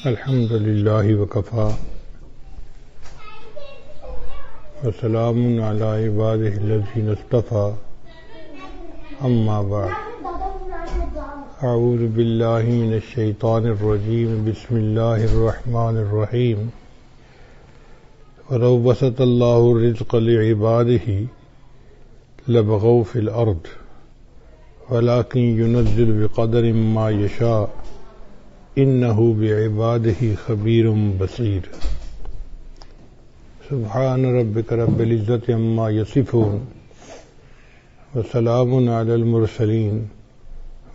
الحمد للہ وکفا وسلام علی عبادہ الذین اصطفیٰ اما بعد اعوذ باللہ من الشیطان الرجیم بسم اللہ الرحمن الرحیم ولو بسط اللہ الرزق لعبادہ لبغوا فی الارض ولكن ينزل بقدر ما يشاء انه بعباده خبیر بصیر سبحان ربک رب العزت عما یصفون وسلام علی المرسلین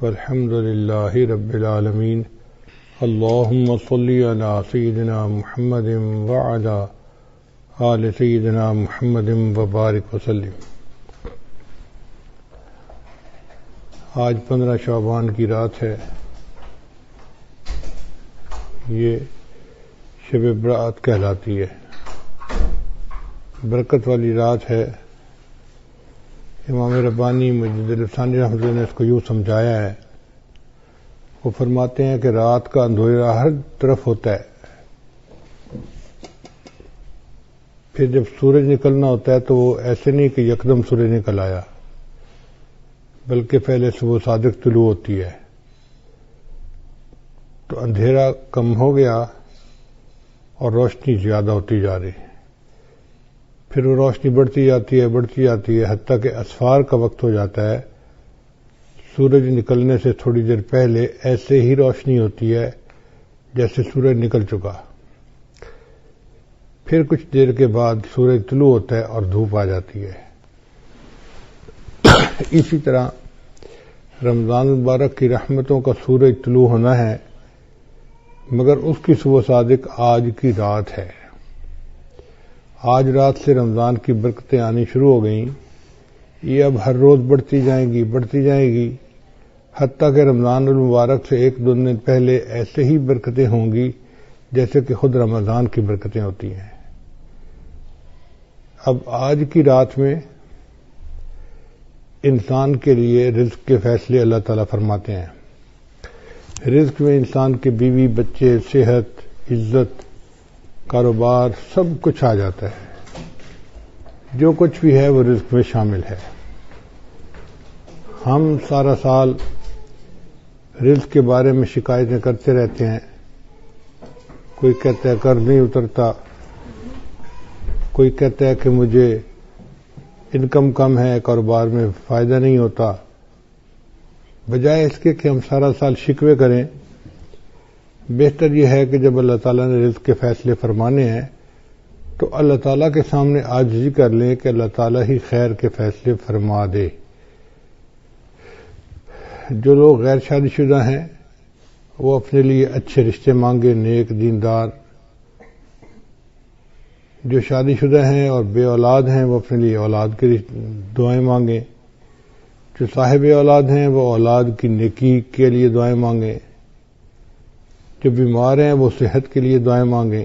والحمد للہ رب العالمین اللہم صل علی سیدنا محمد وعلی آل سیدنا محمد وبارک وسلم۔ آج 15 شعبان کی رات ہے، یہ شب برات کہلاتی ہے، برکت والی رات ہے۔ امام ربانی مجد الفسانی رحمۃ اللہ نے اس کو یوں سمجھایا ہے، وہ فرماتے ہیں کہ رات کا اندھیرا ہر طرف ہوتا ہے، پھر جب سورج نکلنا ہوتا ہے تو وہ ایسے نہیں کہ یکدم سورج نکل آیا، بلکہ پہلے صبح صادق طلوع ہوتی ہے، تو اندھیرا کم ہو گیا اور روشنی زیادہ ہوتی جا رہی، پھر وہ روشنی بڑھتی جاتی ہے حتیٰ کہ اسفار کا وقت ہو جاتا ہے۔ سورج نکلنے سے تھوڑی دیر پہلے ایسے ہی روشنی ہوتی ہے جیسے سورج نکل چکا، پھر کچھ دیر کے بعد سورج طلوع ہوتا ہے اور دھوپ آ جاتی ہے۔ اسی طرح رمضان المبارک کی رحمتوں کا سورج طلوع ہونا ہے، مگر اس کی صبح صادق آج کی رات ہے۔ آج رات سے رمضان کی برکتیں آنی شروع ہو گئیں، یہ اب ہر روز بڑھتی جائیں گی حتیٰ کہ رمضان المبارک سے 1-2 دن پہلے ایسے ہی برکتیں ہوں گی جیسے کہ خود رمضان کی برکتیں ہوتی ہیں۔ اب آج کی رات میں انسان کے لیے رزق کے فیصلے اللہ تعالیٰ فرماتے ہیں۔ رزق میں انسان کے بیوی بچے، صحت، عزت، کاروبار سب کچھ آ جاتا ہے، جو کچھ بھی ہے وہ رزق میں شامل ہے۔ ہم سارا سال رزق کے بارے میں شکایتیں کرتے رہتے ہیں، کوئی کہتا ہے قرض نہیں اترتا، کوئی کہتا ہے کہ مجھے انکم کم ہے، کاروبار میں فائدہ نہیں ہوتا۔ بجائے اس کے کہ ہم سارا سال شکوے کریں، بہتر یہ ہے کہ جب اللہ تعالیٰ نے رزق کے فیصلے فرمانے ہیں تو اللہ تعالیٰ کے سامنے عاجزی کر لیں کہ اللہ تعالیٰ ہی خیر کے فیصلے فرما دے۔ جو لوگ غیر شادی شدہ ہیں وہ اپنے لیے اچھے رشتے مانگے، نیک دیندار۔ جو شادی شدہ ہیں اور بے اولاد ہیں وہ اپنے لیے اولاد کی دعائیں مانگیں۔ جو صاحب اولاد ہیں وہ اولاد کی نیکی کے لیے دعائیں مانگیں۔ جو بیمار ہیں وہ صحت کے لیے دعائیں مانگیں۔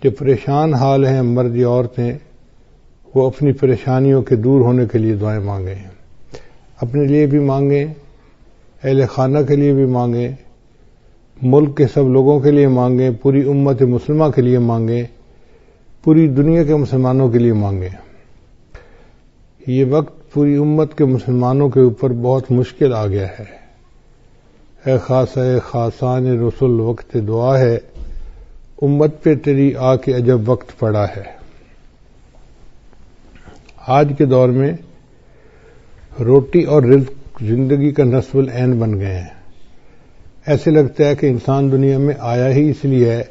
جو پریشان حال ہیں مرد یا عورتیں وہ اپنی پریشانیوں کے دور ہونے کے لیے دعائیں مانگیں، اپنے لیے بھی مانگیں، اہل خانہ کے لیے بھی مانگیں، ملک کے سب لوگوں کے لیے مانگیں، پوری امت مسلمہ کے لیے مانگیں، پوری دنیا کے مسلمانوں کے لیے مانگیں۔ یہ وقت پوری امت کے مسلمانوں کے اوپر بہت مشکل آ گیا ہے۔ اے خاصہ اے خاصان رسول وقت دعا ہے، امت پہ تیری آ کے عجب وقت پڑا ہے۔ آج کے دور میں روٹی اور رزق زندگی کا نصب العین بن گئے ہیں۔ ایسے لگتا ہے کہ انسان دنیا میں آیا ہی اس لیے ہے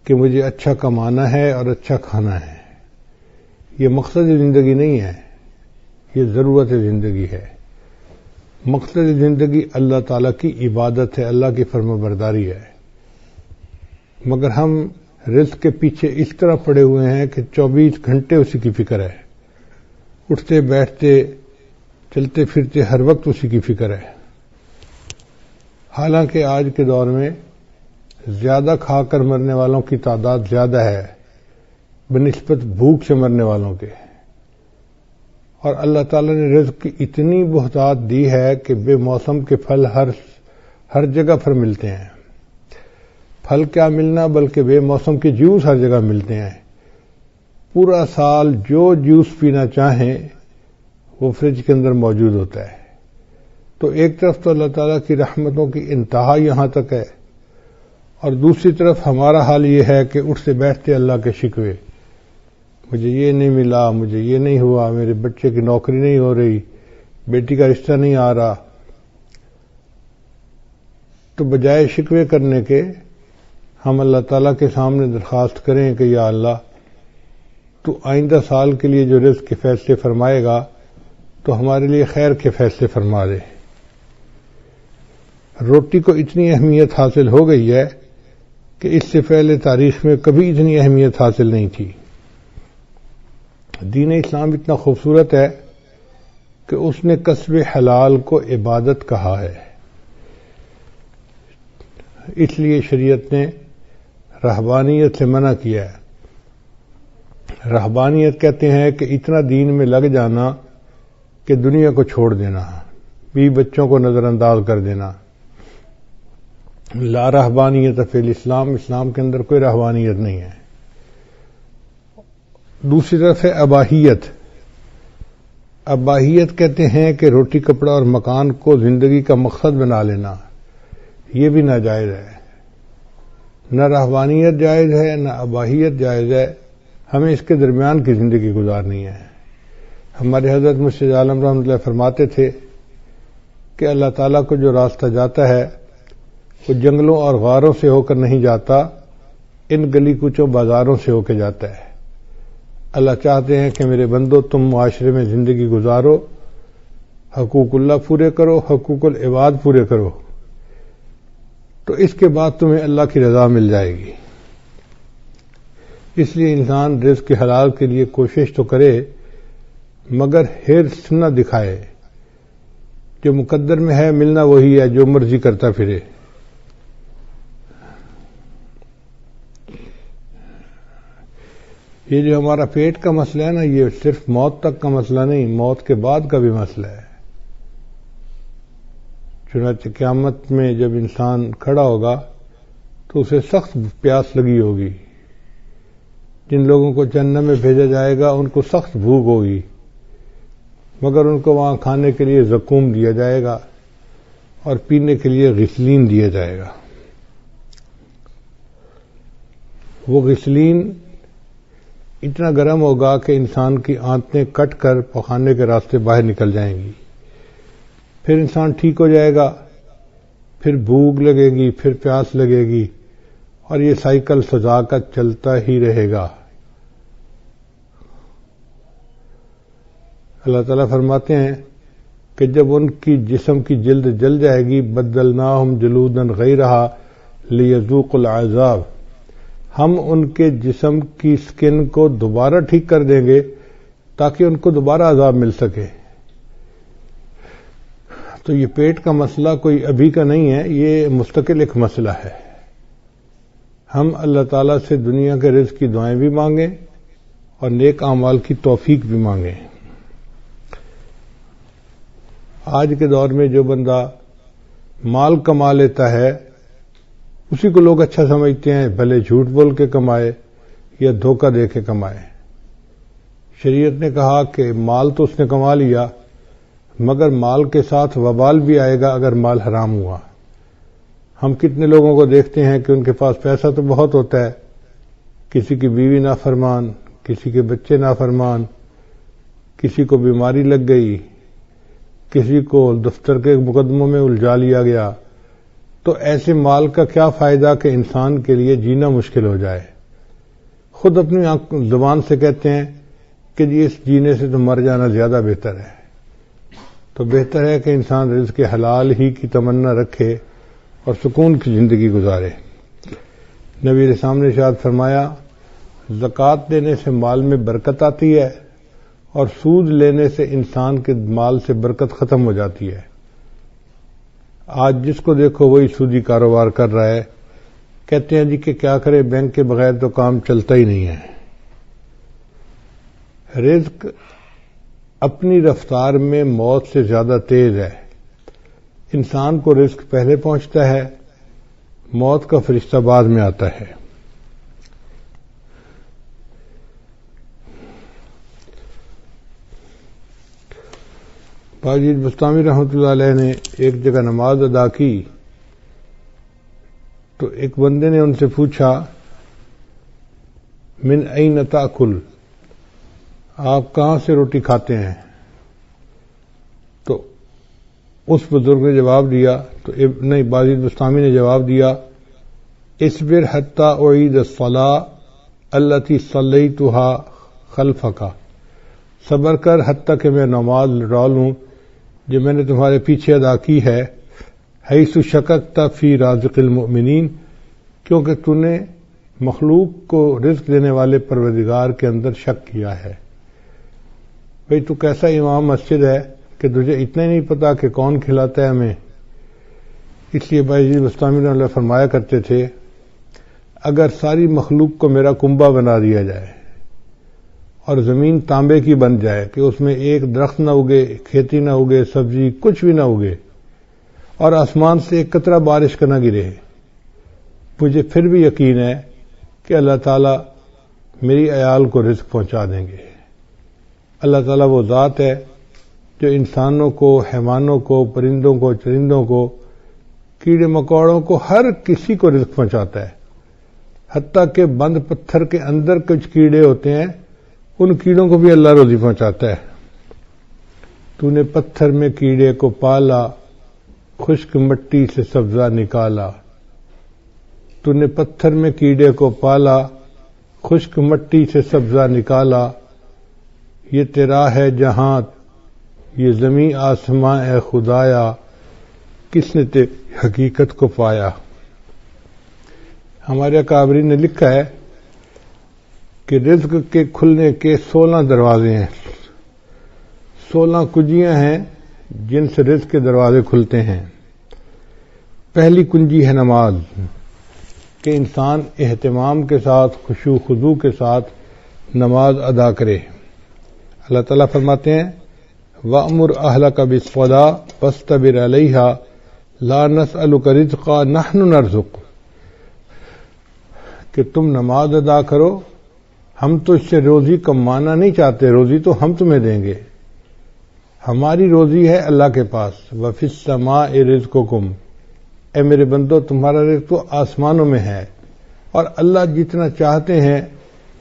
کہ مجھے اچھا کمانا ہے اور اچھا کھانا ہے۔ یہ مقصد زندگی نہیں ہے، یہ ضرورت زندگی ہے۔ مقصد زندگی اللہ تعالیٰ کی عبادت ہے، اللہ کی فرمانبرداری ہے، مگر ہم رزق کے پیچھے اس طرح پڑے ہوئے ہیں کہ 24 گھنٹے اسی کی فکر ہے، اٹھتے بیٹھتے چلتے پھرتے ہر وقت اسی کی فکر ہے۔ حالانکہ آج کے دور میں زیادہ کھا کر مرنے والوں کی تعداد زیادہ ہے بنسبت بھوک سے مرنے والوں کے۔ اور اللہ تعالیٰ نے رزق کی اتنی بہتات دی ہے کہ بے موسم کے پھل ہر جگہ پر ملتے ہیں. پھل کیا ملنا بلکہ بے موسم کے جوس ہر جگہ ملتے ہیں. پورا سال جو جوس پینا چاہیں وہ فریج کے اندر موجود ہوتا ہے. تو ایک طرف تو اللہ تعالیٰ کی رحمتوں کی انتہا یہاں تک ہے، اور دوسری طرف ہمارا حال یہ ہے کہ اٹھتے بیٹھتے اللہ کے شکوے، مجھے یہ نہیں ملا، مجھے یہ نہیں ہوا، میرے بچے کی نوکری نہیں ہو رہی، بیٹی کا رشتہ نہیں آ رہا. تو بجائے شکوے کرنے کے ہم اللہ تعالیٰ کے سامنے درخواست کریں کہ یا اللہ تو آئندہ سال کے لیے جو رزق کے فیصلے فرمائے گا تو ہمارے لیے خیر کے فیصلے فرما دے. روٹی کو اتنی اہمیت حاصل ہو گئی ہے کہ اس سے پہلے تاریخ میں کبھی اتنی اہمیت حاصل نہیں تھی. دین اسلام اتنا خوبصورت ہے کہ اس نے کسب حلال کو عبادت کہا ہے. اس لیے شریعت نے رہبانیت سے منع کیا ہے. رہبانیت کہتے ہیں کہ اتنا دین میں لگ جانا کہ دنیا کو چھوڑ دینا، بیوی بچوں کو نظر انداز کر دینا. لا رہبانیت فی الاسلام، اسلام کے اندر کوئی رہبانیت نہیں ہے. دوسری طرف ہے اباہیت. اباہیت کہتے ہیں کہ روٹی کپڑا اور مکان کو زندگی کا مقصد بنا لینا، یہ بھی ناجائز ہے. نہ رہبانیت جائز ہے نہ اباہیت جائز ہے، ہمیں اس کے درمیان کی زندگی گزارنی ہے. ہمارے حضرت مرشد عالم رحمۃ اللہ فرماتے تھے کہ اللہ تعالیٰ کو جو راستہ جاتا ہے وہ جنگلوں اور غاروں سے ہو کر نہیں جاتا، ان گلی کوچوں بازاروں سے ہو کے جاتا ہے. اللہ چاہتے ہیں کہ میرے بندو تم معاشرے میں زندگی گزارو، حقوق اللہ پورے کرو، حقوق العباد پورے کرو، تو اس کے بعد تمہیں اللہ کی رضا مل جائے گی. اس لیے انسان رزق کے حلال کے لیے کوشش تو کرے مگر حرص نہ دکھائے. جو مقدر میں ہے ملنا وہی ہے، جو مرضی کرتا پھرے. یہ جو ہمارا پیٹ کا مسئلہ ہے نا، یہ صرف موت تک کا مسئلہ نہیں، موت کے بعد کا بھی مسئلہ ہے. چنانچہ قیامت میں جب انسان کھڑا ہوگا تو اسے سخت پیاس لگی ہوگی. جن لوگوں کو جہنم میں بھیجا جائے گا ان کو سخت بھوک ہوگی، مگر ان کو وہاں کھانے کے لیے زقوم دیا جائے گا اور پینے کے لیے غسلین دیا جائے گا. وہ غسلین اتنا گرم ہوگا کہ انسان کی آنتیں کٹ کر پخانے کے راستے باہر نکل جائیں گی. پھر انسان ٹھیک ہو جائے گا، پھر بھوک لگے گی، پھر پیاس لگے گی، اور یہ سائیکل سزا کا چلتا ہی رہے گا. اللہ تعالیٰ فرماتے ہیں کہ جب ان کی جسم کی جلد جل جائے گی بدلناہم جلودا غیرہا لیذوقوا العذاب، ہم ان کے جسم کی سکن کو دوبارہ ٹھیک کر دیں گے تاکہ ان کو دوبارہ عذاب مل سکے. تو یہ پیٹ کا مسئلہ کوئی ابھی کا نہیں ہے، یہ مستقل ایک مسئلہ ہے. ہم اللہ تعالیٰ سے دنیا کے رزق کی دعائیں بھی مانگیں اور نیک اعمال کی توفیق بھی مانگیں. آج کے دور میں جو بندہ مال کما لیتا ہے اسی کو لوگ اچھا سمجھتے ہیں، بھلے جھوٹ بول کے کمائے یا دھوکہ دے کے کمائے. شریعت نے کہا کہ مال تو اس نے کما لیا مگر مال کے ساتھ وبال بھی آئے گا اگر مال حرام ہوا. ہم کتنے لوگوں کو دیکھتے ہیں کہ ان کے پاس پیسہ تو بہت ہوتا ہے، کسی کی بیوی نافرمان، کسی کے بچے نافرمان، کسی کو بیماری لگ گئی، کسی کو دفتر کے مقدموں میں الجھا لیا گیا. تو ایسے مال کا کیا فائدہ کہ انسان کے لیے جینا مشکل ہو جائے. خود اپنی زبان سے کہتے ہیں کہ جی اس جینے سے تو مر جانا زیادہ بہتر ہے. تو بہتر ہے کہ انسان رزق کے حلال ہی کی تمنا رکھے اور سکون کی زندگی گزارے. نبی کے سامنے ارشاد فرمایا زکوٰۃ دینے سے مال میں برکت آتی ہے اور سود لینے سے انسان کے مال سے برکت ختم ہو جاتی ہے. آج جس کو دیکھو وہی سودی کاروبار کر رہا ہے. کہتے ہیں جی کہ کیا کرے، بینک کے بغیر تو کام چلتا ہی نہیں ہے. رزق اپنی رفتار میں موت سے زیادہ تیز ہے. انسان کو رزق پہلے پہنچتا ہے، موت کا فرشتہ بعد میں آتا ہے. باجید بستامی رحمۃ اللہ علیہ نے ایک جگہ نماز ادا کی تو ایک بندے نے ان سے پوچھا من این تاکل، آپ کہاں سے روٹی کھاتے ہیں؟ تو اس بزرگ نے جواب دیا، تو نہیں، باجید بستامی نے جواب دیا اصبر حتی اعید الصلاۃ التی صلیتها خلفک، صبر کر حتیٰ کہ میں نماز لوٹا لوں جو میں نے تمہارے پیچھے ادا کی ہے. حیث شککت فی رازق المؤمنین، کیونکہ تو نے مخلوق کو رزق دینے والے پروردگار کے اندر شک کیا ہے. بھئی تو کیسا امام مسجد ہے کہ تجھے اتنا ہی نہیں پتا کہ کون کھلاتا ہے ہمیں. اس لیے باجید بستامی رحمۃ اللہ فرمایا کرتے تھے اگر ساری مخلوق کو میرا کنبہ بنا دیا جائے اور زمین تانبے کی بن جائے کہ اس میں ایک درخت نہ اگے، کھیتی نہ اگے، سبزی کچھ بھی نہ اگے، اور آسمان سے ایک قطرہ بارش کا نہ گرے، مجھے پھر بھی یقین ہے کہ اللہ تعالیٰ میری عیال کو رزق پہنچا دیں گے. اللہ تعالیٰ وہ ذات ہے جو انسانوں کو، حیوانوں کو، پرندوں کو، چرندوں کو، کیڑے مکوڑوں کو، ہر کسی کو رزق پہنچاتا ہے. حتیٰ کہ بند پتھر کے اندر کچھ کیڑے ہوتے ہیں، ان کیڑوں کو بھی اللہ روزی پہنچاتا ہے. تو نے پتھر میں کیڑے کو پالا، خشک مٹی سے سبزہ نکالا. تو نے پتھر میں کیڑے کو پالا، خشک مٹی سے سبزہ نکالا. یہ تیرا ہے جہاں، یہ زمین آسماں اے خدایا، کس نے تیری حقیقت کو پایا. ہمارے اکابرین نے لکھا ہے کہ رزق کے کھلنے کے 16 دروازے ہیں، 16 کنجیاں ہیں جن سے رزق کے دروازے کھلتے ہیں. پہلی کنجی ہے نماز، کہ انسان اہتمام کے ساتھ، خشوع خضوع کے ساتھ نماز ادا کرے. اللہ تعالیٰ فرماتے ہیں وَأْمُرْ أَهْلَكَ بِالصَّلَاةِ وَاصْطَبِرْ عَلَيْهَا لَا نَسْأَلُكَ رِزْقًا نَحْنُ نَرْزُقُكَ، کہ تم نماز ادا کرو، ہم تو اس سے روزی کمانا نہیں چاہتے، روزی تو ہم تمہیں دیں گے، ہماری روزی ہے اللہ کے پاس. وَفِي السَّمَاءِ رِزْقُكُمْ، اے میرے بندو تمہارا رزق تو آسمانوں میں ہے، اور اللہ جتنا چاہتے ہیں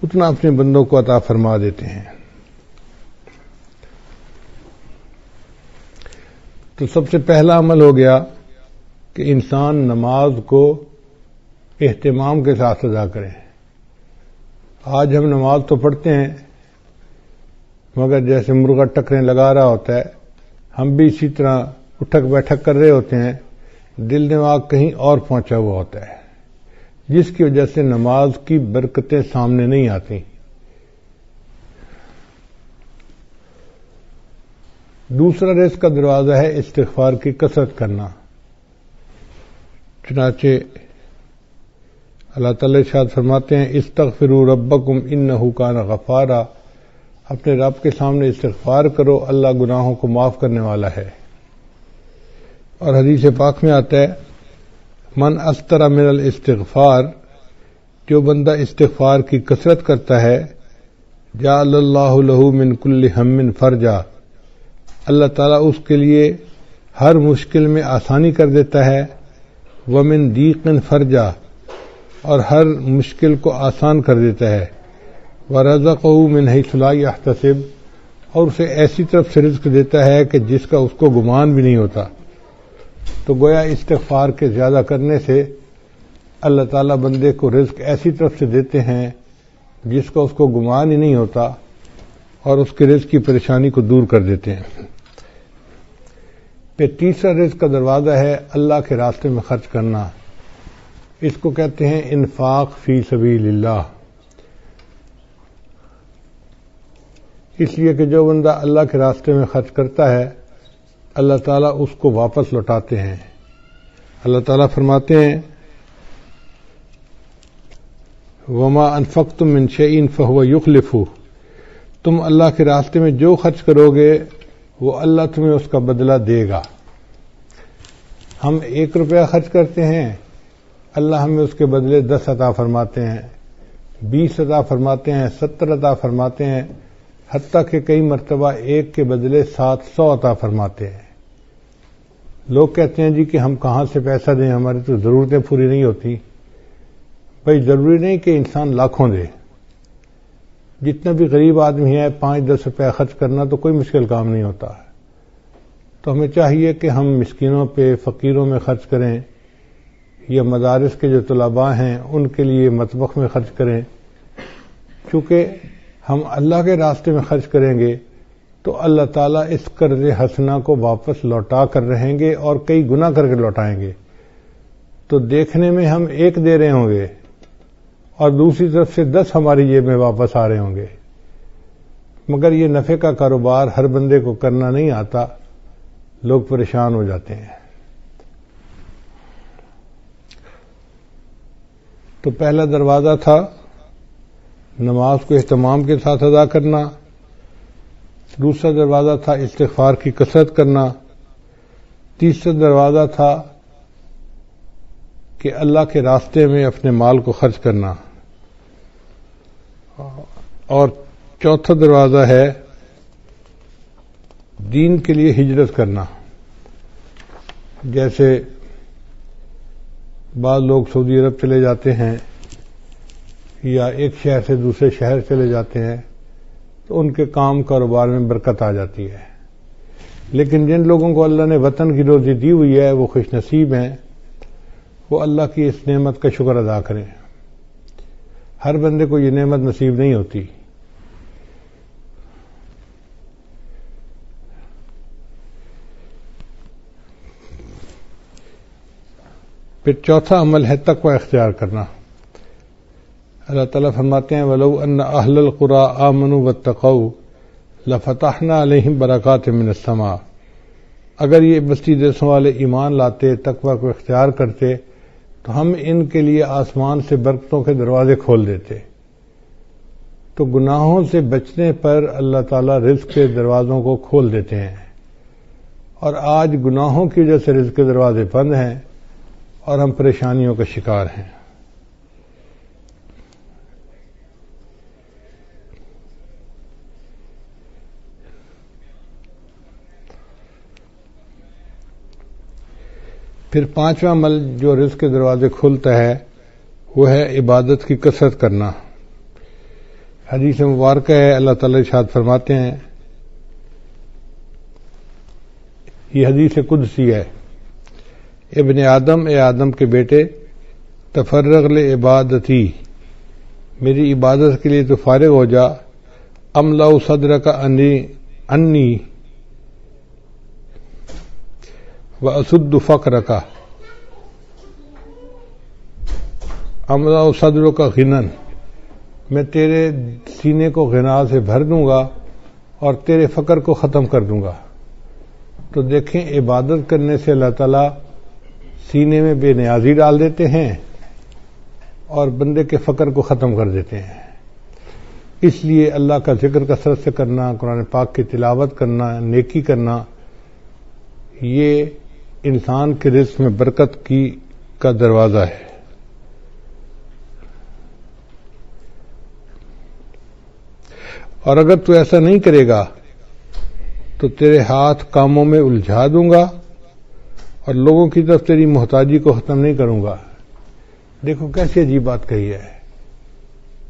اتنا اپنے بندوں کو عطا فرما دیتے ہیں. تو سب سے پہلا عمل ہو گیا کہ انسان نماز کو اہتمام کے ساتھ ادا کرے. آج ہم نماز تو پڑھتے ہیں مگر جیسے مرغا ٹکریں لگا رہا ہوتا ہے، ہم بھی اسی طرح اٹھک بیٹھک کر رہے ہوتے ہیں، دل دماغ کہیں اور پہنچا ہوا ہوتا ہے، جس کی وجہ سے نماز کی برکتیں سامنے نہیں آتی. دوسرا رزق کا دروازہ ہے استغفار کی کثرت کرنا. چنانچہ اللہ تعالی ارشاد فرماتے ہیں استغفروا ربکم انہ کان غفارا، اپنے رب کے سامنے استغفار کرو، اللہ گناہوں کو معاف کرنے والا ہے. اور حدیث پاک میں آتا ہے من استر من الاستغفار، جو بندہ استغفار کی کثرت کرتا ہے جعل اللہ لہ من کل ہم فرجا، اللہ تعالیٰ اس کے لیے ہر مشکل میں آسانی کر دیتا ہے. ومن ضیق فرجا، اور ہر مشکل کو آسان کر دیتا ہے. ورزقہ من حیث لا یحتسب، اور اسے ایسی طرف سے رزق دیتا ہے کہ جس کا اس کو گمان بھی نہیں ہوتا. تو گویا استغفار کے زیادہ کرنے سے اللہ تعالیٰ بندے کو رزق ایسی طرف سے دیتے ہیں جس کا اس کو گمان ہی نہیں ہوتا، اور اس کے رزق کی پریشانی کو دور کر دیتے ہیں. پھر تیسرا رزق کا دروازہ ہے اللہ کے راستے میں خرچ کرنا. اس کو کہتے ہیں انفاق فی سبیل اللہ. اس لیے کہ جو بندہ اللہ کے راستے میں خرچ کرتا ہے اللہ تعالیٰ اس کو واپس لوٹاتے ہیں. اللہ تعالیٰ فرماتے ہیں وما انفقتم من شیء فهو یخلفہ، تم اللہ کے راستے میں جو خرچ کرو گے وہ اللہ تمہیں اس کا بدلہ دے گا. ہم 1 روپیہ خرچ کرتے ہیں، اللہ ہمیں اس کے بدلے 10 عطا فرماتے ہیں، 20 عطا فرماتے ہیں، 70 عطا فرماتے ہیں، حتیٰ کہ کئی مرتبہ 1 کے بدلے 700 عطا فرماتے ہیں. لوگ کہتے ہیں جی کہ ہم کہاں سے پیسہ دیں، ہماری تو ضرورتیں پوری نہیں ہوتی. بھائی ضروری نہیں کہ انسان لاکھوں دے. جتنا بھی غریب آدمی ہے 5-10 روپے خرچ کرنا تو کوئی مشکل کام نہیں ہوتا. تو ہمیں چاہیے کہ ہم مسکینوں پہ، فقیروں میں خرچ کریں، یا مدارس کے جو طلباء ہیں ان کے لیے مطبخ میں خرچ کریں. چونکہ ہم اللہ کے راستے میں خرچ کریں گے تو اللہ تعالیٰ اس قرض حسنہ کو واپس لوٹا کر رہیں گے اور کئی گنا کر کے لوٹائیں گے. تو دیکھنے میں ہم 1 دے رہے ہوں گے اور دوسری طرف سے 10 ہماری جیب میں واپس آ رہے ہوں گے. مگر یہ نفع کا کاروبار ہر بندے کو کرنا نہیں آتا، لوگ پریشان ہو جاتے ہیں. تو پہلا دروازہ تھا نماز کو اہتمام کے ساتھ ادا کرنا، دوسرا دروازہ تھا استغفار کی کثرت کرنا، تیسرا دروازہ تھا کہ اللہ کے راستے میں اپنے مال کو خرچ کرنا، اور چوتھا دروازہ ہے دین کے لیے ہجرت کرنا. جیسے بعض لوگ سعودی عرب چلے جاتے ہیں یا ایک شہر سے دوسرے شہر چلے جاتے ہیں تو ان کے کام کاروبار میں برکت آ جاتی ہے. لیکن جن لوگوں کو اللہ نے وطن کی روزی دی ہوئی ہے وہ خوش نصیب ہیں، وہ اللہ کی اس نعمت کا شکر ادا کریں. ہر بندے کو یہ نعمت نصیب نہیں ہوتی. پھر چوتھا عمل ہے تقوی اختیار کرنا. اللہ تعالیٰ فرماتے ہیں وَلَوْ أَنَّ أَهْلَ الْقُرَىٰ آمَنُوا وَاتَّقَوْا لَفَتَحْنَا عَلَيْهِمْ بَرَكَاتٍ مِّنَ السَّمَاءِ. اگر یہ بستی دیسوں والے ایمان لاتے، تقوی کو اختیار کرتے تو ہم ان کے لیے آسمان سے برکتوں کے دروازے کھول دیتے. تو گناہوں سے بچنے پر اللہ تعالیٰ رزق کے دروازوں کو کھول دیتے ہیں، اور آج گناہوں کی وجہ سے رزق کے دروازے بند ہیں اور ہم پریشانیوں کا شکار ہیں. پھر پانچواں عمل جو رزق کے دروازے کھولتا ہے وہ ہے عبادت کی کثرت کرنا. حدیث مبارکہ ہے، اللہ تعالی ارشاد فرماتے ہیں، یہ حدیث قدسی ہے، ابن آدم، اے آدم کے بیٹے، تفرغ لعبادتی، میری عبادت کے لیے تو فارغ ہو جا. املا صدرک انی واسد فقرک، املا صدرک غنن، میں تیرے سینے کو غنا سے بھر دوں گا اور تیرے فقر کو ختم کر دوں گا. تو دیکھیں عبادت کرنے سے اللہ تعالیٰ سینے میں بے نیازی ڈال دیتے ہیں اور بندے کے فقر کو ختم کر دیتے ہیں. اس لیے اللہ کا ذکر کثرت سے کرنا، قرآن پاک کی تلاوت کرنا، نیکی کرنا، یہ انسان کے رزق میں برکت کا دروازہ ہے. اور اگر تو ایسا نہیں کرے گا تو تیرے ہاتھ کاموں میں الجھا دوں گا اور لوگوں کی طرف تیری محتاجی کو ختم نہیں کروں گا. دیکھو کیسی عجیب بات کہی ہے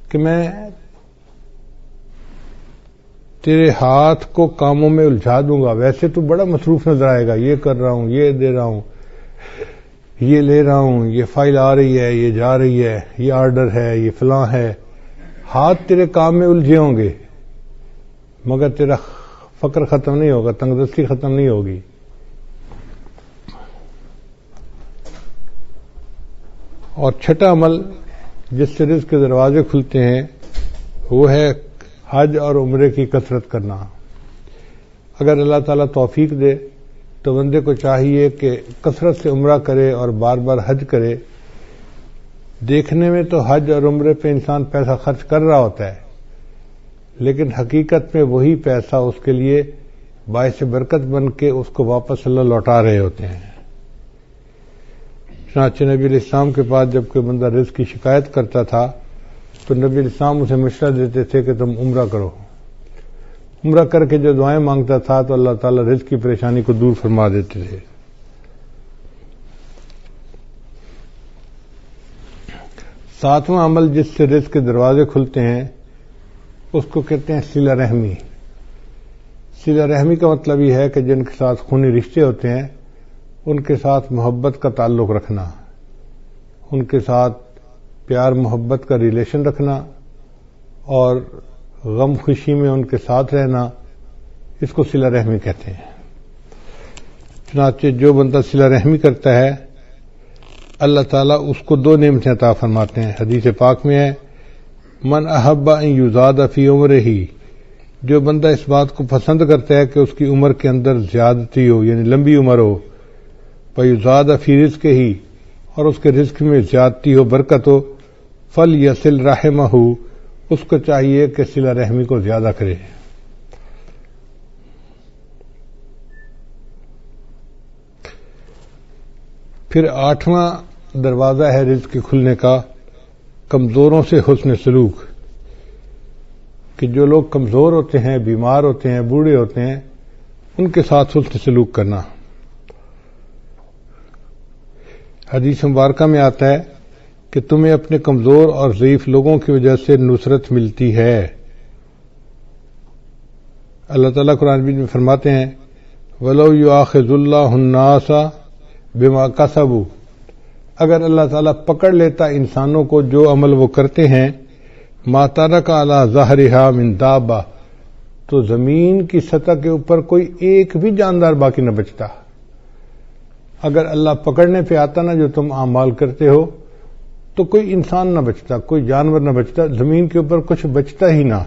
کہ میں تیرے ہاتھ کو کاموں میں الجھا دوں گا. ویسے تو بڑا مصروف نظر آئے گا، یہ کر رہا ہوں، یہ دے رہا ہوں، یہ لے رہا ہوں، یہ فائل آ رہی ہے، یہ جا رہی ہے، یہ آرڈر ہے، یہ فلاں ہے. ہاتھ تیرے کام میں الجھے ہوں گے مگر تیرا فقر ختم نہیں ہوگا، تنگدستی ختم نہیں ہوگی. اور چھٹا عمل جس سے رزق کے دروازے کھلتے ہیں وہ ہے حج اور عمرے کی کثرت کرنا. اگر اللہ تعالیٰ توفیق دے تو بندے کو چاہیے کہ کثرت سے عمرہ کرے اور بار بار حج کرے. دیکھنے میں تو حج اور عمرے پہ انسان پیسہ خرچ کر رہا ہوتا ہے، لیکن حقیقت میں وہی پیسہ اس کے لیے باعث برکت بن کے اس کو واپس اللہ لوٹا رہے ہوتے ہیں۔ چنانچہ نبی علیہ السلام کے پاس جب کوئی بندہ رزق کی شکایت کرتا تھا تو نبی علیہ السلام اسے مشورہ دیتے تھے کہ تم عمرہ کرو۔ عمرہ کر کے جو دعائیں مانگتا تھا تو اللہ تعالیٰ رزق کی پریشانی کو دور فرما دیتے تھے۔ ساتواں عمل جس سے رزق کے دروازے کھلتے ہیں اس کو کہتے ہیں صلہ رحمی۔ صلہ رحمی کا مطلب یہ ہے کہ جن کے ساتھ خونی رشتے ہوتے ہیں ان کے ساتھ محبت کا تعلق رکھنا، ان کے ساتھ پیار محبت کا ریلیشن رکھنا اور غم خوشی میں ان کے ساتھ رہنا، اس کو صلہ رحمی کہتے ہیں۔ چنانچہ جو بندہ صلہ رحمی کرتا ہے اللہ تعالیٰ اس کو دو نعمتیں عطا فرماتے ہیں۔ حدیث پاک میں ہے من احب ان یزاد فی عمرہ، جو بندہ اس بات کو پسند کرتا ہے کہ اس کی عمر کے اندر زیادتی ہو یعنی لمبی عمر ہو، فیزاد فی رزقہ، اور اس کے رزق میں زیادتی ہو برکت ہو، فلیصل رحمہ، اس کو چاہیے کہ صلہ رحمی کو زیادہ کرے۔ پھر آٹھواں دروازہ ہے رزق کے کھلنے کا کمزوروں سے حسن سلوک، کہ جو لوگ کمزور ہوتے ہیں، بیمار ہوتے ہیں، بوڑھے ہوتے ہیں، ان کے ساتھ حسن سلوک کرنا۔ حدیث مبارکہ میں آتا ہے کہ تمہیں اپنے کمزور اور ضعیف لوگوں کی وجہ سے نصرت ملتی ہے۔ اللہ تعالیٰ قرآن مجید میں فرماتے ہیں وَلَوْ يُؤَاخِذُ اللَّهُ النَّاسَ بِمَا كَسَبُوا، اگر اللہ تعالیٰ پکڑ لیتا انسانوں کو جو عمل وہ کرتے ہیں، مَا تَرَكَ عَلَى ظَهْرِهَا مِن دَابَّةٍ، تو زمین کی سطح کے اوپر کوئی ایک بھی جاندار باقی نہ بچتا۔ اگر اللہ پکڑنے پہ آتا نا جو تم اعمال کرتے ہو تو کوئی انسان نہ بچتا، کوئی جانور نہ بچتا، زمین کے اوپر کچھ بچتا ہی نہ۔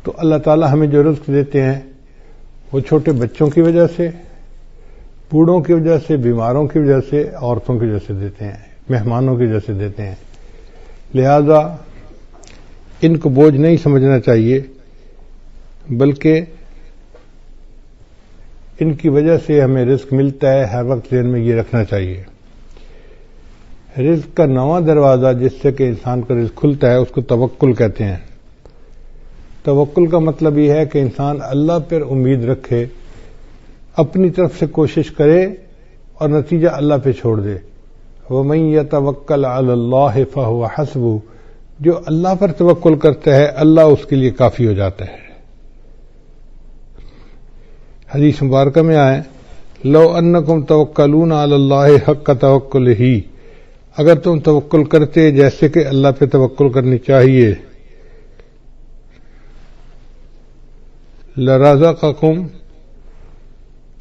تو اللہ تعالیٰ ہمیں جو رزق دیتے ہیں وہ چھوٹے بچوں کی وجہ سے، بوڑھوں کی وجہ سے، بیماروں کی وجہ سے، عورتوں کی وجہ سے دیتے ہیں، مہمانوں کی وجہ سے دیتے ہیں۔ لہذا ان کو بوجھ نہیں سمجھنا چاہیے، بلکہ ان کی وجہ سے ہمیں رزق ملتا ہے، ہر وقت ذہن میں یہ رکھنا چاہیے۔ رزق کا نواں دروازہ جس سے کہ انسان کا رزق کھلتا ہے اس کو توکل کہتے ہیں۔ توکل کا مطلب یہ ہے کہ انسان اللہ پر امید رکھے، اپنی طرف سے کوشش کرے اور نتیجہ اللہ پہ چھوڑ دے۔ وَمَن يَتَوَكَّلْ عَلَى اللَّهِ فَهُوَ حَسْبُهُ، جو اللہ پر توکل کرتا ہے اللہ اس کے لیے کافی ہو جاتا ہے۔ حدیث مبارکہ میں آئے لو انکم توکلون علی اللہ حق توکلہ، اگر تم توکل کرتے جیسے کہ اللہ پہ توکل کرنی چاہیے، لرزقکم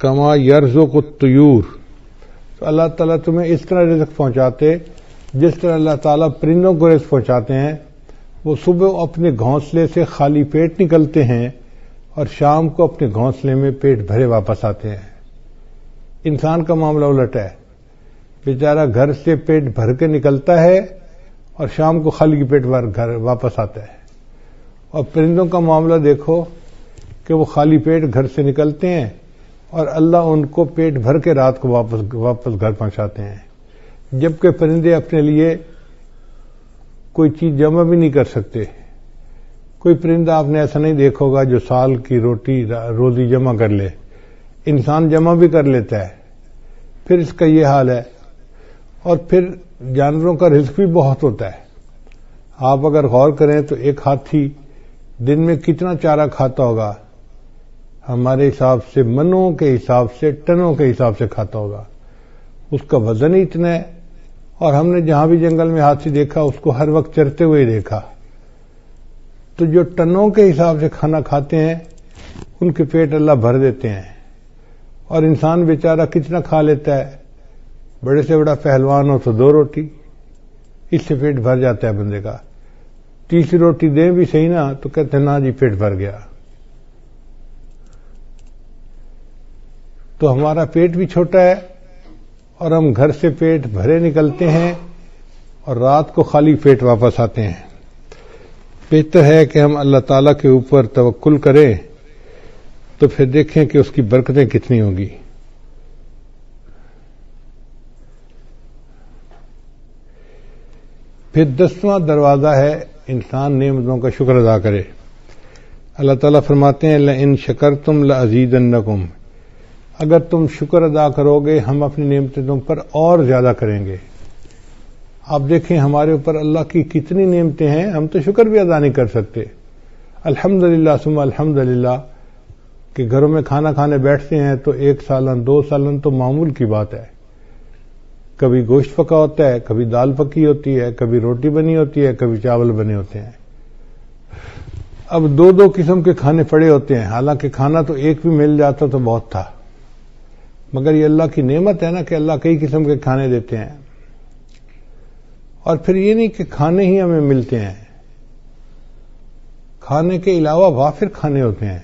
کما یرزق الطیور، تو اللہ تعالیٰ تمہیں اس طرح رزق پہنچاتے جس طرح اللہ تعالیٰ پرندوں کو رزق پہنچاتے ہیں۔ وہ صبح اپنے گھونسلے سے خالی پیٹ نکلتے ہیں اور شام کو اپنے گھونسلے میں پیٹ بھرے واپس آتے ہیں۔ انسان کا معاملہ الٹ ہے، بیچارہ گھر سے پیٹ بھر کے نکلتا ہے اور شام کو خالی پیٹ گھر واپس آتا ہے۔ اور پرندوں کا معاملہ دیکھو کہ وہ خالی پیٹ گھر سے نکلتے ہیں اور اللہ ان کو پیٹ بھر کے رات کو واپس گھر پہنچاتے ہیں، جبکہ پرندے اپنے لیے کوئی چیز جمع بھی نہیں کر سکتے۔ کوئی پرندہ آپ نے ایسا نہیں دیکھا ہوگا جو سال کی روزی جمع کر لے، انسان جمع بھی کر لیتا ہے، پھر اس کا یہ حال ہے۔ اور پھر جانوروں کا رزق بھی بہت ہوتا ہے۔ آپ اگر غور کریں تو ایک ہاتھی دن میں کتنا چارہ کھاتا ہوگا؟ ہمارے حساب سے منوں کے حساب سے، ٹنوں کے حساب سے کھاتا ہوگا، اس کا وزن ہی اتنا ہے۔ اور ہم نے جہاں بھی جنگل میں ہاتھی دیکھا اس کو ہر وقت چرتے ہوئے دیکھا۔ تو جو ٹنوں کے حساب سے کھانا کھاتے ہیں ان کے پیٹ اللہ بھر دیتے ہیں، اور انسان بیچارہ کتنا کھا لیتا ہے؟ بڑے سے بڑا پہلوان ہو تو 2 روٹی، اس سے پیٹ بھر جاتا ہے بندے کا۔ تیسری روٹی دیں بھی صحیح نا تو کہتے ہیں نا جی پیٹ بھر گیا۔ تو ہمارا پیٹ بھی چھوٹا ہے اور ہم گھر سے پیٹ بھرے نکلتے ہیں اور رات کو خالی پیٹ واپس آتے ہیں. بہتر ہے کہ ہم اللہ تعالیٰ کے اوپر توکل کریں تو پھر دیکھیں کہ اس کی برکتیں کتنی ہوں گی. پھر 10واں دروازہ ہے انسان نعمتوں کا شکر ادا کرے. اللہ تعالیٰ فرماتے ہیں لئن شکرتم لازیدنکم، اگر تم شکر ادا کرو گے ہم اپنی نعمتیں تم پر اور زیادہ کریں گے. آپ دیکھیں ہمارے اوپر اللہ کی کتنی نعمتیں ہیں، ہم تو شکر بھی ادا نہیں کر سکتے. الحمدللہ ثم الحمدللہ کہ گھروں میں کھانا کھانے بیٹھتے ہیں تو 1 سالن 2 سالن تو معمول کی بات ہے. کبھی گوشت پکا ہوتا ہے، کبھی دال پکی ہوتی ہے، کبھی روٹی بنی ہوتی ہے، کبھی چاول بنے ہوتے ہیں. اب 2 قسم کے کھانے پڑے ہوتے ہیں. حالانکہ کھانا تو ایک بھی مل جاتا تو بہت تھا، مگر یہ اللہ کی نعمت ہے نا کہ اللہ کئی قسم کے کھانے دیتے ہیں. اور پھر یہ نہیں کہ کھانے ہی ہمیں ملتے ہیں، کھانے کے علاوہ وافر کھانے ہوتے ہیں.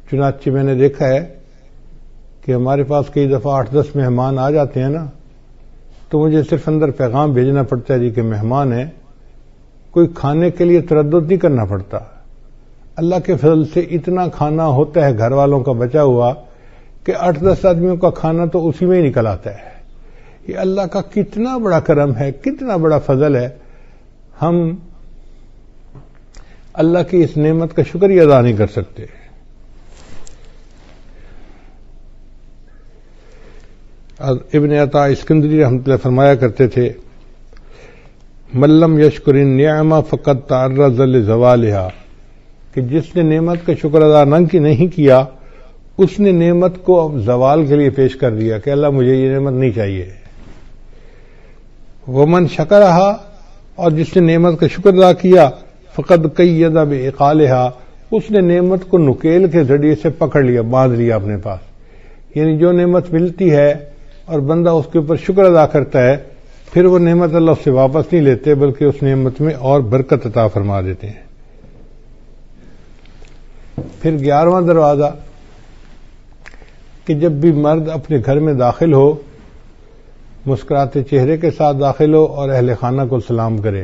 چنانچہ میں نے دیکھا ہے کہ ہمارے پاس کئی دفعہ 8-10 مہمان آ جاتے ہیں نا، تو مجھے صرف اندر پیغام بھیجنا پڑتا ہے جی کہ مہمان ہیں، کوئی کھانے کے لیے تردد نہیں کرنا پڑتا. اللہ کے فضل سے اتنا کھانا ہوتا ہے گھر والوں کا بچا ہوا کہ 8-10 آدمیوں کا کھانا تو اسی میں ہی نکل آتا ہے. یہ اللہ کا کتنا بڑا کرم ہے، کتنا بڑا فضل ہے. ہم اللہ کی اس نعمت کا شکریہ ادا نہیں کر سکتے. ابن عطا اسکندری رحمۃ اللہ فرمایا کرتے تھے ملم یشکر النعمہ فقد تعرض لزوالها، کہ جس نے نعمت کا شکر ادا نہیں کیا اس نے نعمت کو اب زوال کے لیے پیش کر دیا کہ اللہ مجھے یہ نعمت نہیں چاہیے. ومن شکرہا، اور جس نے نعمت کا شکر ادا کیا فقد قید بعقالها، اس نے نعمت کو نکیل کے ذریعے سے پکڑ لیا، باندھ لیا اپنے پاس. یعنی جو نعمت ملتی ہے اور بندہ اس کے اوپر شکر ادا کرتا ہے پھر وہ نعمت اللہ اس سے واپس نہیں لیتے بلکہ اس نعمت میں اور برکت عطا فرما دیتے ہیں. پھر 11واں دروازہ کہ جب بھی مرد اپنے گھر میں داخل ہو مسکراتے چہرے کے ساتھ داخل ہو اور اہل خانہ کو سلام کرے.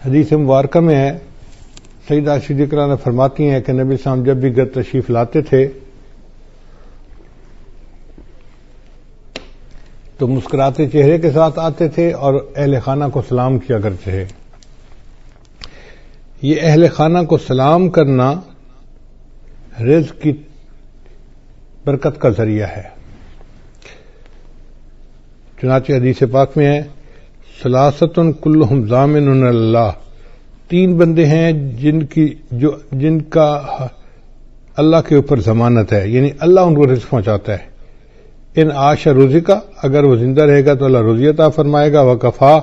حدیث مبارکہ میں ہے، سیدہ صدیقہ نے فرماتی ہیں کہ نبی صلی اللہ علیہ وسلم جب بھی گھر تشریف لاتے تھے تو مسکراتے چہرے کے ساتھ آتے تھے اور اہل خانہ کو سلام کیا کرتے تھے. یہ اہل خانہ کو سلام کرنا رزق کی برکت کا ذریعہ ہے. چنانچہ حدیث پاک میں ہے ثلاثۃ کلہم ضامن اللہ، 3 بندے ہیں جن کا اللہ کے اوپر ضمانت ہے، یعنی اللہ ان کو رزق پہنچاتا ہے. ان عاش رزقہ، اگر وہ زندہ رہے گا تو اللہ روزی عطا فرمائے گا. وکفا،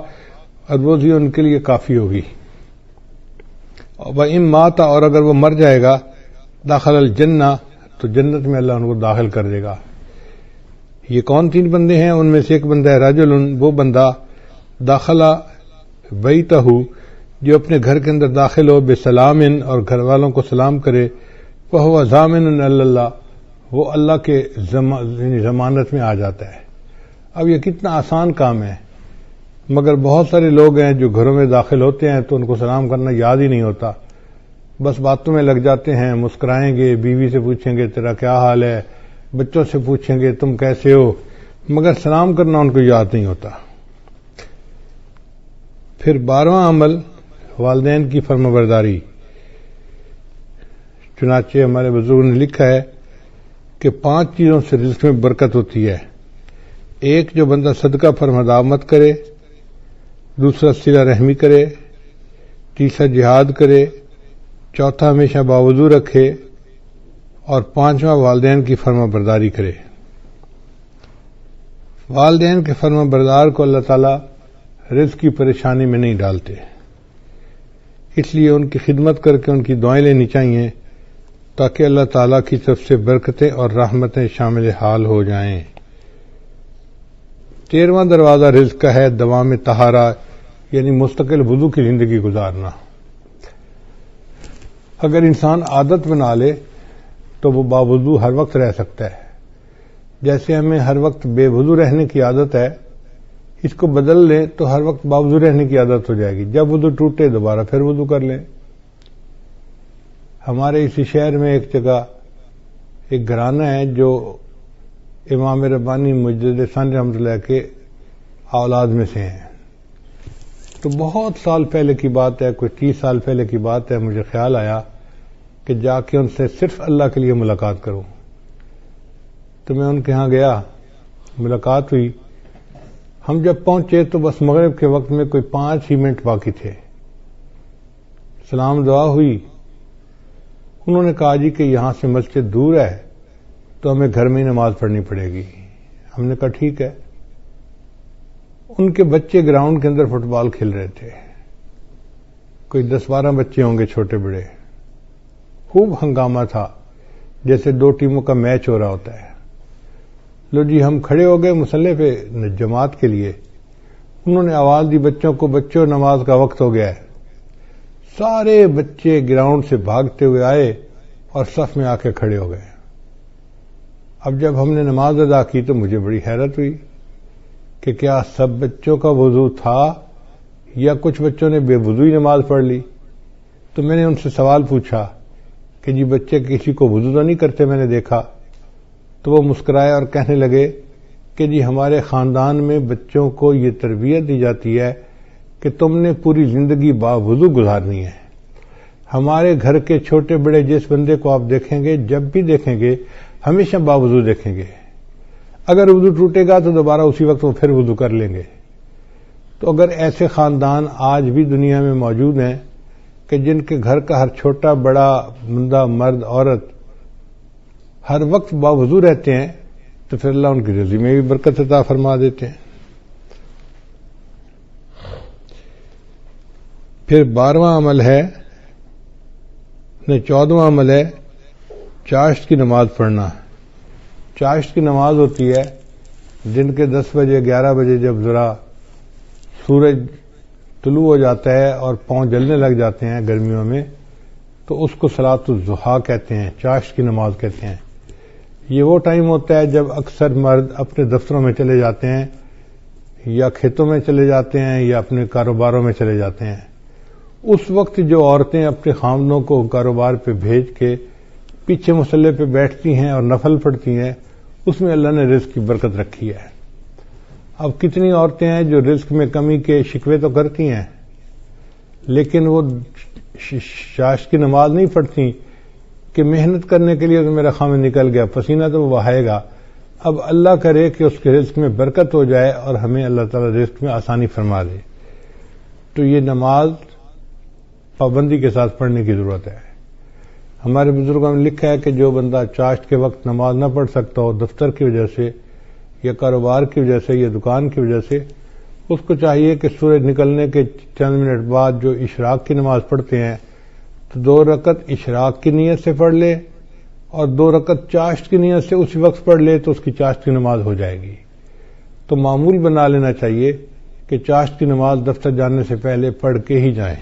اور روزی ان کے لیے کافی ہوگی. وَإِن مَاتَ، اور اگر وہ مر جائے گا داخل الجنہ، تو جنت میں اللہ ان کو داخل کر دے گا. یہ کون 3 بندے ہیں؟ ان میں سے ایک بندہ ہے رجل، وہ بندہ داخلہ بیتہ، جو اپنے گھر کے اندر داخل ہو بسلام، اور گھر والوں کو سلام کرے. وَهُوَ ضامن اللہ، وہ اللہ کے ضمانت میں آ جاتا ہے. اب یہ کتنا آسان کام ہے، مگر بہت سارے لوگ ہیں جو گھروں میں داخل ہوتے ہیں تو ان کو سلام کرنا یاد ہی نہیں ہوتا، بس باتوں میں لگ جاتے ہیں. مسکرائیں گے، بیوی سے پوچھیں گے تیرا کیا حال ہے، بچوں سے پوچھیں گے تم کیسے ہو، مگر سلام کرنا ان کو یاد نہیں ہوتا. پھر 12واں عمل والدین کی فرمانبرداری. چنانچہ ہمارے بزرگوں نے لکھا ہے کہ 5 چیزوں سے رزق میں برکت ہوتی ہے. ایک، جو بندہ صدقہ فرمانبرداری کرے، دوسرا صلہ رحمی کرے، تیسرا جہاد کرے، چوتھا ہمیشہ باوضو رکھے، اور 5واں والدین کی فرمانبرداری کرے. والدین کے فرمانبردار کو اللہ تعالیٰ رزق کی پریشانی میں نہیں ڈالتے، اس لیے ان کی خدمت کر کے ان کی دعائیں لینی چاہیے تاکہ اللہ تعالیٰ کی طرف سے برکتیں اور رحمتیں شامل حال ہو جائیں. 13واں دروازہ رزق کا ہے دوام طہارہ، یعنی مستقل وضو کی زندگی گزارنا. اگر انسان عادت بنا لے تو وہ باوضو ہر وقت رہ سکتا ہے. جیسے ہمیں ہر وقت بے وضو رہنے کی عادت ہے اس کو بدل لیں تو ہر وقت باوضو رہنے کی عادت ہو جائے گی. جب وضو ٹوٹے دوبارہ پھر وضو کر لیں. ہمارے اسی شہر میں ایک جگہ ایک گھرانہ ہے جو امام ربانی مجدد ثانی رحمۃ اللہ کے اولاد میں سے ہیں. تو بہت سال پہلے کی بات ہے، کوئی 30 سال پہلے کی بات ہے، مجھے خیال آیا کہ جا کے ان سے صرف اللہ کے لیے ملاقات کروں. تو میں ان کے ہاں گیا، ملاقات ہوئی. ہم جب پہنچے تو بس مغرب کے وقت میں کوئی 5 ہی منٹ باقی تھے. سلام دعا ہوئی. انہوں نے کہا جی کہ یہاں سے مسجد دور ہے تو ہمیں گھر میں ہی نماز پڑھنی پڑے گی. ہم نے کہا ٹھیک ہے. ان کے بچے گراؤنڈ کے اندر فٹ بال کھیل رہے تھے. کوئی 10-12 بچے ہوں گے چھوٹے بڑے. خوب ہنگامہ تھا، جیسے 2 ٹیموں کا میچ ہو رہا ہوتا ہے. لو جی ہم کھڑے ہو گئے مصلی پہ جماعت کے لیے. انہوں نے آواز دی بچوں کو، بچوں نماز کا وقت ہو گیا ہے. سارے بچے گراؤنڈ سے بھاگتے ہوئے آئے اور صف میں آ کے کھڑے ہو گئے. اب جب ہم نے نماز ادا کی تو مجھے بڑی حیرت ہوئی کہ کیا سب بچوں کا وضو تھا یا کچھ بچوں نے بے وضوئی نماز پڑھ لی. تو میں نے ان سے سوال پوچھا کہ جی بچے کسی کو وضو تو نہیں کرتے میں نے دیکھا. تو وہ مسکرائے اور کہنے لگے کہ جی ہمارے خاندان میں بچوں کو یہ تربیت دی جاتی ہے کہ تم نے پوری زندگی باوضو گزارنی ہے. ہمارے گھر کے چھوٹے بڑے جس بندے کو آپ دیکھیں گے، جب بھی دیکھیں گے ہمیشہ باوضو دیکھیں گے. اگر وضو ٹوٹے گا تو دوبارہ اسی وقت وہ پھر وضو کر لیں گے. تو اگر ایسے خاندان آج بھی دنیا میں موجود ہیں کہ جن کے گھر کا ہر چھوٹا بڑا بندہ مرد عورت ہر وقت باوضو رہتے ہیں تو پھر اللہ ان کی رزق میں بھی برکت عطا فرما دیتے ہیں. پھر 12واں عمل ہے، 14واں عمل ہے چاشت کی نماز پڑھنا. چاشت کی نماز ہوتی ہے دن کے 10 بجے 11 بجے جب ذرا سورج طلوع ہو جاتا ہے اور پاؤں جلنے لگ جاتے ہیں گرمیوں میں، تو اس کو صلاۃ الضحیٰ کہتے ہیں، چاشت کی نماز کہتے ہیں. یہ وہ ٹائم ہوتا ہے جب اکثر مرد اپنے دفتروں میں چلے جاتے ہیں یا کھیتوں میں چلے جاتے ہیں یا اپنے کاروباروں میں چلے جاتے ہیں. اس وقت جو عورتیں اپنے خامدوں کو کاروبار پہ بھیج کے پیچھے مصلی پہ بیٹھتی ہیں اور نفل پڑھتی ہیں، اس میں اللہ نے رزق کی برکت رکھی ہے. اب کتنی عورتیں ہیں جو رزق میں کمی کے شکوے تو کرتی ہیں لیکن وہ چاشت کی نماز نہیں پڑھتی کہ محنت کرنے کے لیے تو میرا خامد نکل گیا، پسینہ تو وہ بہائے گا. اب اللہ کرے کہ اس کے رزق میں برکت ہو جائے اور ہمیں اللہ تعالی رزق میں آسانی فرما دے. تو یہ نماز پابندی کے ساتھ پڑھنے کی ضرورت ہے. ہمارے بزرگوں نے لکھا ہے کہ جو بندہ چاشت کے وقت نماز نہ پڑھ سکتا ہو دفتر کی وجہ سے یا کاروبار کی وجہ سے یا دکان کی وجہ سے، اس کو چاہیے کہ سورج نکلنے کے چند منٹ بعد جو اشراق کی نماز پڑھتے ہیں تو 2 رکعت اشراق کی نیت سے پڑھ لے اور 2 رکعت چاشت کی نیت سے اسی وقت پڑھ لے تو اس کی چاشت کی نماز ہو جائے گی. تو معمول بنا لینا چاہیے کہ چاشت کی نماز دفتر جانے سے پہلے پڑھ کے ہی جائیں.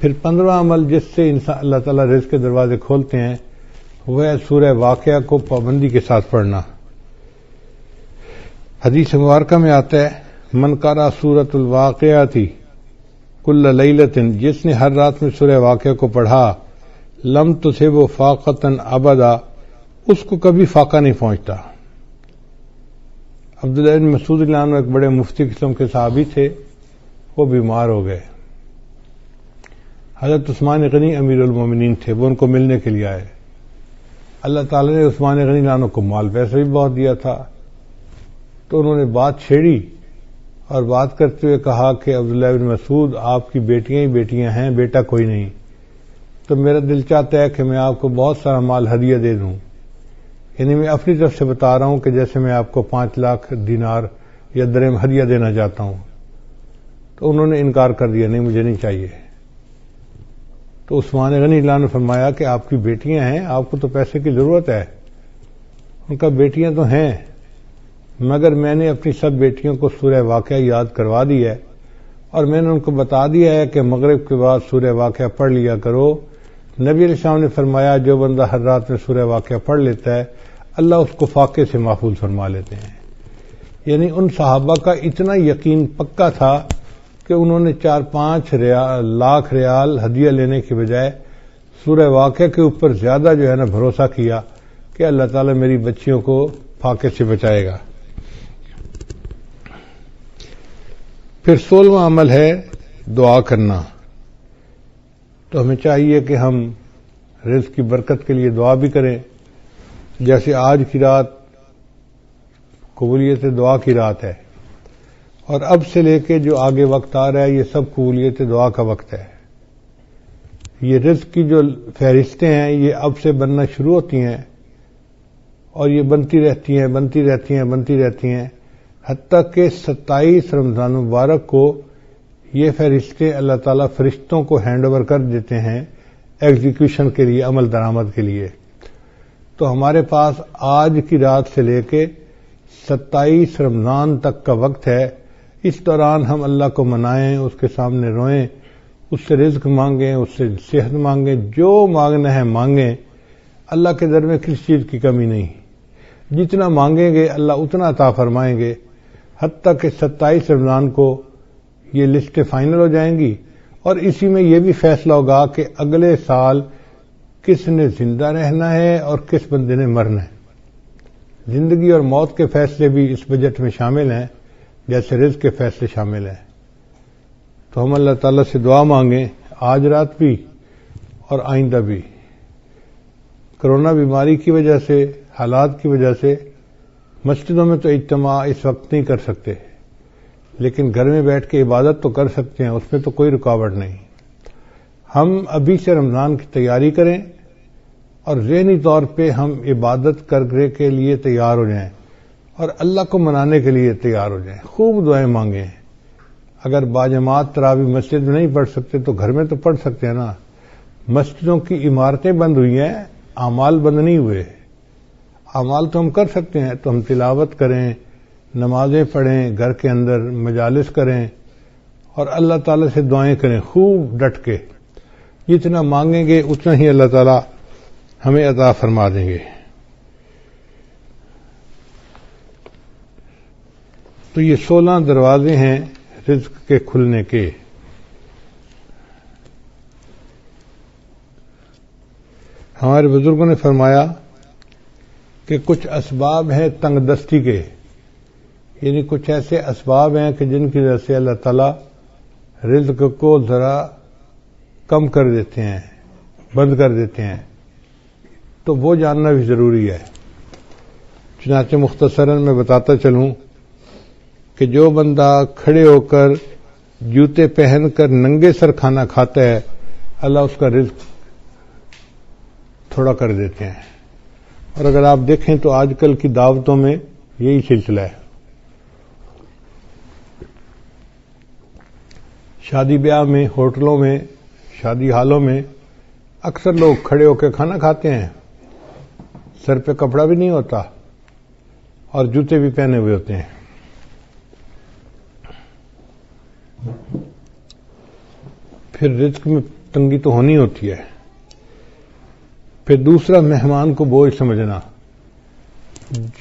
پھر 15واں عمل جس سے انسان اللہ تعالیٰ رزق کے دروازے کھولتے ہیں وہ ہے سورہ واقعہ کو پابندی کے ساتھ پڑھنا. حدیث مبارکہ میں آتا ہے من قرأ سورۃ الواقعہ کل لیلۃ، جس نے ہر رات میں سورہ واقعہ کو پڑھا، لم تصبہ فاقۃ ابدا، اس کو کبھی فاقہ نہیں پہنچتا. عبداللہ بن مسعود رضی اللہ عنہ ایک بڑے مفتی قسم کے صحابی تھے، وہ بیمار ہو گئے. حضرت عثمان غنی امیر المومنین تھے، وہ ان کو ملنے کے لیے آئے. اللہ تعالی نے عثمان غنی رضی اللہ عنہ کو مال پیسہ بھی بہت دیا تھا. تو انہوں نے بات چھیڑی اور بات کرتے ہوئے کہا کہ عبداللہ بن مسعود آپ کی بیٹیاں ہی بیٹیاں ہیں، بیٹا کوئی نہیں. تو میرا دل چاہتا ہے کہ میں آپ کو بہت سارا مال ہدیہ دے دوں. یعنی میں اپنی طرف سے بتا رہا ہوں کہ جیسے میں آپ کو 5 لاکھ دینار یا درہم ہدیہ دینا چاہتا ہوں. تو انہوں نے انکار کر دیا، نہیں مجھے نہیں چاہیے. تو عثمان غنی اللہ نے فرمایا کہ آپ کی بیٹیاں ہیں، آپ کو تو پیسے کی ضرورت ہے. ان کا بیٹیاں تو ہیں مگر میں نے اپنی سب بیٹیوں کو سورہ واقعہ یاد کروا دی ہے اور میں نے ان کو بتا دیا ہے کہ مغرب کے بعد سورہ واقعہ پڑھ لیا کرو. نبی علیہ السلام نے فرمایا جو بندہ ہر رات میں سورہ واقعہ پڑھ لیتا ہے اللہ اس کو فاقے سے محفوظ فرما لیتے ہیں. یعنی ان صحابہ کا اتنا یقین پکا تھا کہ انہوں نے 4-5 لاکھ ریال ہدیہ لینے کے بجائے سورہ واقعہ کے اوپر زیادہ جو ہے نا بھروسہ کیا کہ اللہ تعالیٰ میری بچیوں کو فاقے سے بچائے گا. پھر 16واں عمل ہے دعا کرنا. تو ہمیں چاہیے کہ ہم رزق کی برکت کے لیے دعا بھی کریں. جیسے آج کی رات قبولیت دعا کی رات ہے، اور اب سے لے کے جو آگے وقت آ رہا ہے یہ سب قبولیت دعا کا وقت ہے. یہ رزق کی جو فہرستیں ہیں یہ اب سے بننا شروع ہوتی ہیں اور یہ بنتی رہتی ہیں بنتی رہتی ہیں بنتی رہتی ہیں حتیٰ کہ 27 رمضان مبارک کو یہ فہرستیں اللہ تعالیٰ فرشتوں کو ہینڈ اوور کر دیتے ہیں ایگزیکیوشن کے لیے، عمل درآمد کے لیے. تو ہمارے پاس آج کی رات سے لے کے 27 رمضان تک کا وقت ہے. اس دوران ہم اللہ کو منائیں، اس کے سامنے روئیں، اس سے رزق مانگیں، اس سے صحت مانگیں، جو مانگنا ہے مانگیں. اللہ کے در میں کسی چیز کی کمی نہیں. جتنا مانگیں گے اللہ اتنا عطا فرمائیں گے. حتیٰ کہ 27 رمضان کو یہ لسٹیں فائنل ہو جائیں گی اور اسی میں یہ بھی فیصلہ ہوگا کہ اگلے سال کس نے زندہ رہنا ہے اور کس بندے نے مرنا ہے. زندگی اور موت کے فیصلے بھی اس بجٹ میں شامل ہیں جیسے رزق کے فیصلے شامل ہیں. تو ہم اللہ تعالیٰ سے دعا مانگیں آج رات بھی اور آئندہ بھی. کرونا بیماری کی وجہ سے، حالات کی وجہ سے مسجدوں میں تو اجتماع اس وقت نہیں کر سکتے، لیکن گھر میں بیٹھ کے عبادت تو کر سکتے ہیں، اس میں تو کوئی رکاوٹ نہیں. ہم ابھی سے رمضان کی تیاری کریں اور ذہنی طور پہ ہم عبادت کرنے کے لیے تیار ہو جائیں اور اللہ کو منانے کے لیے تیار ہو جائیں. خوب دعائیں مانگیں. اگر باجماعت تراویح مسجد میں نہیں پڑھ سکتے تو گھر میں تو پڑھ سکتے ہیں نا. مسجدوں کی عمارتیں بند ہوئی ہیں، اعمال بند نہیں ہوئے. اعمال تو ہم کر سکتے ہیں، تو ہم تلاوت کریں، نمازیں پڑھیں، گھر کے اندر مجالس کریں اور اللہ تعالی سے دعائیں کریں خوب ڈٹ کے. جتنا مانگیں گے اتنا ہی اللہ تعالی ہمیں عطا فرما دیں گے. تو یہ 16 دروازے ہیں رزق کے کھلنے کے. ہمارے بزرگوں نے فرمایا کہ کچھ اسباب ہیں تنگ دستی کے، یعنی کچھ ایسے اسباب ہیں کہ جن کی وجہ سے اللہ تعالی رزق کو ذرا کم کر دیتے ہیں، بند کر دیتے ہیں. تو وہ جاننا بھی ضروری ہے. چنانچہ مختصراً میں بتاتا چلوں کہ جو بندہ کھڑے ہو کر جوتے پہن کر ننگے سر کھانا کھاتا ہے اللہ اس کا رزق تھوڑا کر دیتے ہیں. اور اگر آپ دیکھیں تو آج کل کی دعوتوں میں یہی سلسلہ ہے. شادی بیاہ میں، ہوٹلوں میں، شادی ہالوں میں اکثر لوگ کھڑے ہو کے کھانا کھاتے ہیں، سر پہ کپڑا بھی نہیں ہوتا اور جوتے بھی پہنے ہوئے ہوتے ہیں. پھر رزق میں تنگی تو ہونی ہوتی ہے. پھر دوسرا مہمان کو بوجھ سمجھنا.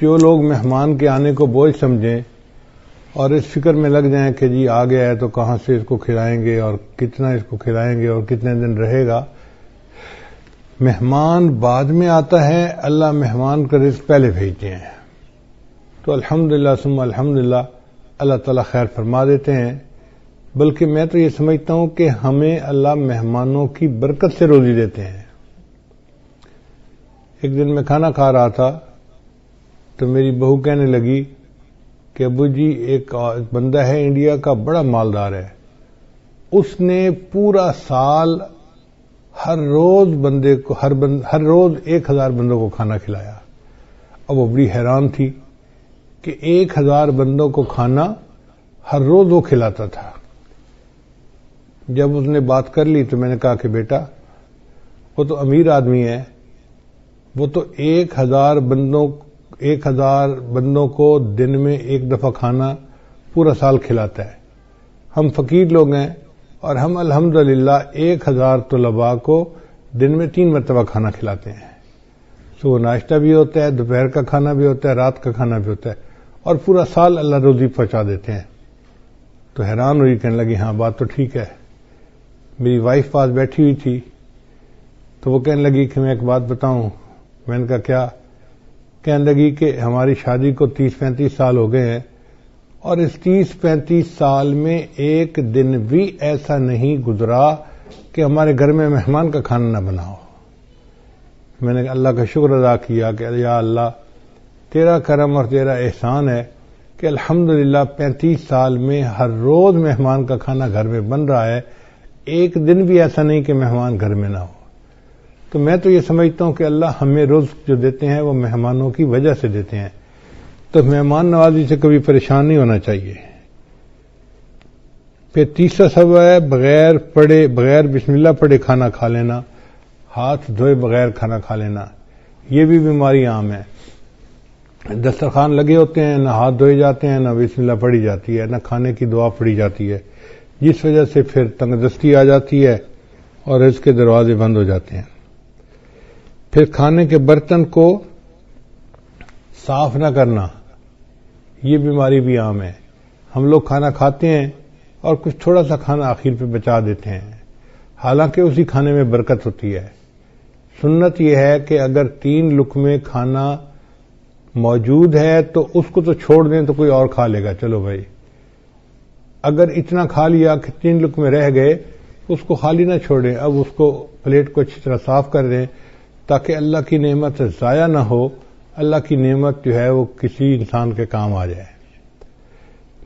جو لوگ مہمان کے آنے کو بوجھ سمجھیں اور اس فکر میں لگ جائیں کہ جی آ گیا ہے تو کہاں سے اس کو کھلائیں گے اور کتنا اس کو کھلائیں گے اور کتنے دن رہے گا. مہمان بعد میں آتا ہے، اللہ مہمان کا رزق پہلے بھیجتے ہیں. تو الحمدللہ ثم الحمدللہ اللہ تعالیٰ خیر فرما دیتے ہیں. بلکہ میں تو یہ سمجھتا ہوں کہ ہمیں اللہ مہمانوں کی برکت سے روزی دیتے ہیں. ایک دن میں کھانا کھا رہا تھا تو میری بہو کہنے لگی کہ ابو جی ایک بندہ ہے انڈیا کا، بڑا مالدار ہے، اس نے پورا سال ہر روز بندے کو ہر روز 1000 بندوں کو کھانا کھلایا. اب وہ بڑی حیران تھی کہ 1000 بندوں کو کھانا ہر روز وہ کھلاتا تھا. جب اس نے بات کر لی تو میں نے کہا کہ بیٹا وہ تو امیر آدمی ہے، وہ تو 1000 بندوں کو دن میں ایک دفعہ کھانا پورا سال کھلاتا ہے. ہم فقیر لوگ ہیں اور ہم الحمدللہ 1000 طلباء کو دن میں 3 مرتبہ کھانا کھلاتے ہیں. صبح ناشتہ بھی ہوتا ہے، دوپہر کا کھانا بھی ہوتا ہے، رات کا کھانا بھی ہوتا ہے، اور پورا سال اللہ روزی پہنچا دیتے ہیں. تو حیران ہوئی، کہنے لگی ہاں بات تو ٹھیک ہے. میری وائف پاس بیٹھی ہوئی تھی تو وہ کہنے لگی کہ میں ایک بات بتاؤں. میں نے کہا کیا؟ کہنے لگی کہ ہماری شادی کو 30-35 سال ہو گئے ہیں، اور اس 30-35 سال میں ایک دن بھی ایسا نہیں گزرا کہ ہمارے گھر میں مہمان کا کھانا نہ بنا ہو. میں نے اللہ کا شکر ادا کیا کہ یا اللہ تیرا کرم اور تیرا احسان ہے کہ الحمدللہ 35 سال میں ہر روز مہمان کا کھانا گھر میں بن رہا ہے، ایک دن بھی ایسا نہیں کہ مہمان گھر میں نہ ہو. تو میں تو یہ سمجھتا ہوں کہ اللہ ہمیں رزق جو دیتے ہیں وہ مہمانوں کی وجہ سے دیتے ہیں، تو مہمان نوازی سے کبھی پریشان نہیں ہونا چاہیے. پھر تیسرا سبب ہے بغیر بسم اللہ پڑھے کھانا کھا لینا، ہاتھ دھوئے بغیر کھانا کھا لینا. یہ بھی بیماری عام ہے. دسترخوان لگے ہوتے ہیں، نہ ہاتھ دھوئے جاتے ہیں، نہ بسم اللہ پڑھی جاتی ہے، نہ کھانے کی دعا پڑھی جاتی ہے، جس وجہ سے پھر تنگ دستی آ جاتی ہے اور رزق کے دروازے بند ہو جاتے ہیں. پھر کھانے کے برتن کو صاف نہ کرنا، یہ بیماری بھی عام ہے. ہم لوگ کھانا کھاتے ہیں اور کچھ تھوڑا سا کھانا آخر پہ بچا دیتے ہیں، حالانکہ اسی کھانے میں برکت ہوتی ہے. سنت یہ ہے کہ اگر 3 لقمے کھانا موجود ہے تو اس کو تو چھوڑ دیں تو کوئی اور کھا لے گا، چلو بھائی. اگر اتنا کھا لیا کہ 3 لقمے رہ گئے، اس کو خالی نہ چھوڑیں، اب اس کو پلیٹ کو اچھی طرح صاف کر دیں تاکہ اللہ کی نعمت ضائع نہ ہو. اللہ کی نعمت جو ہے وہ کسی انسان کے کام آ جائے.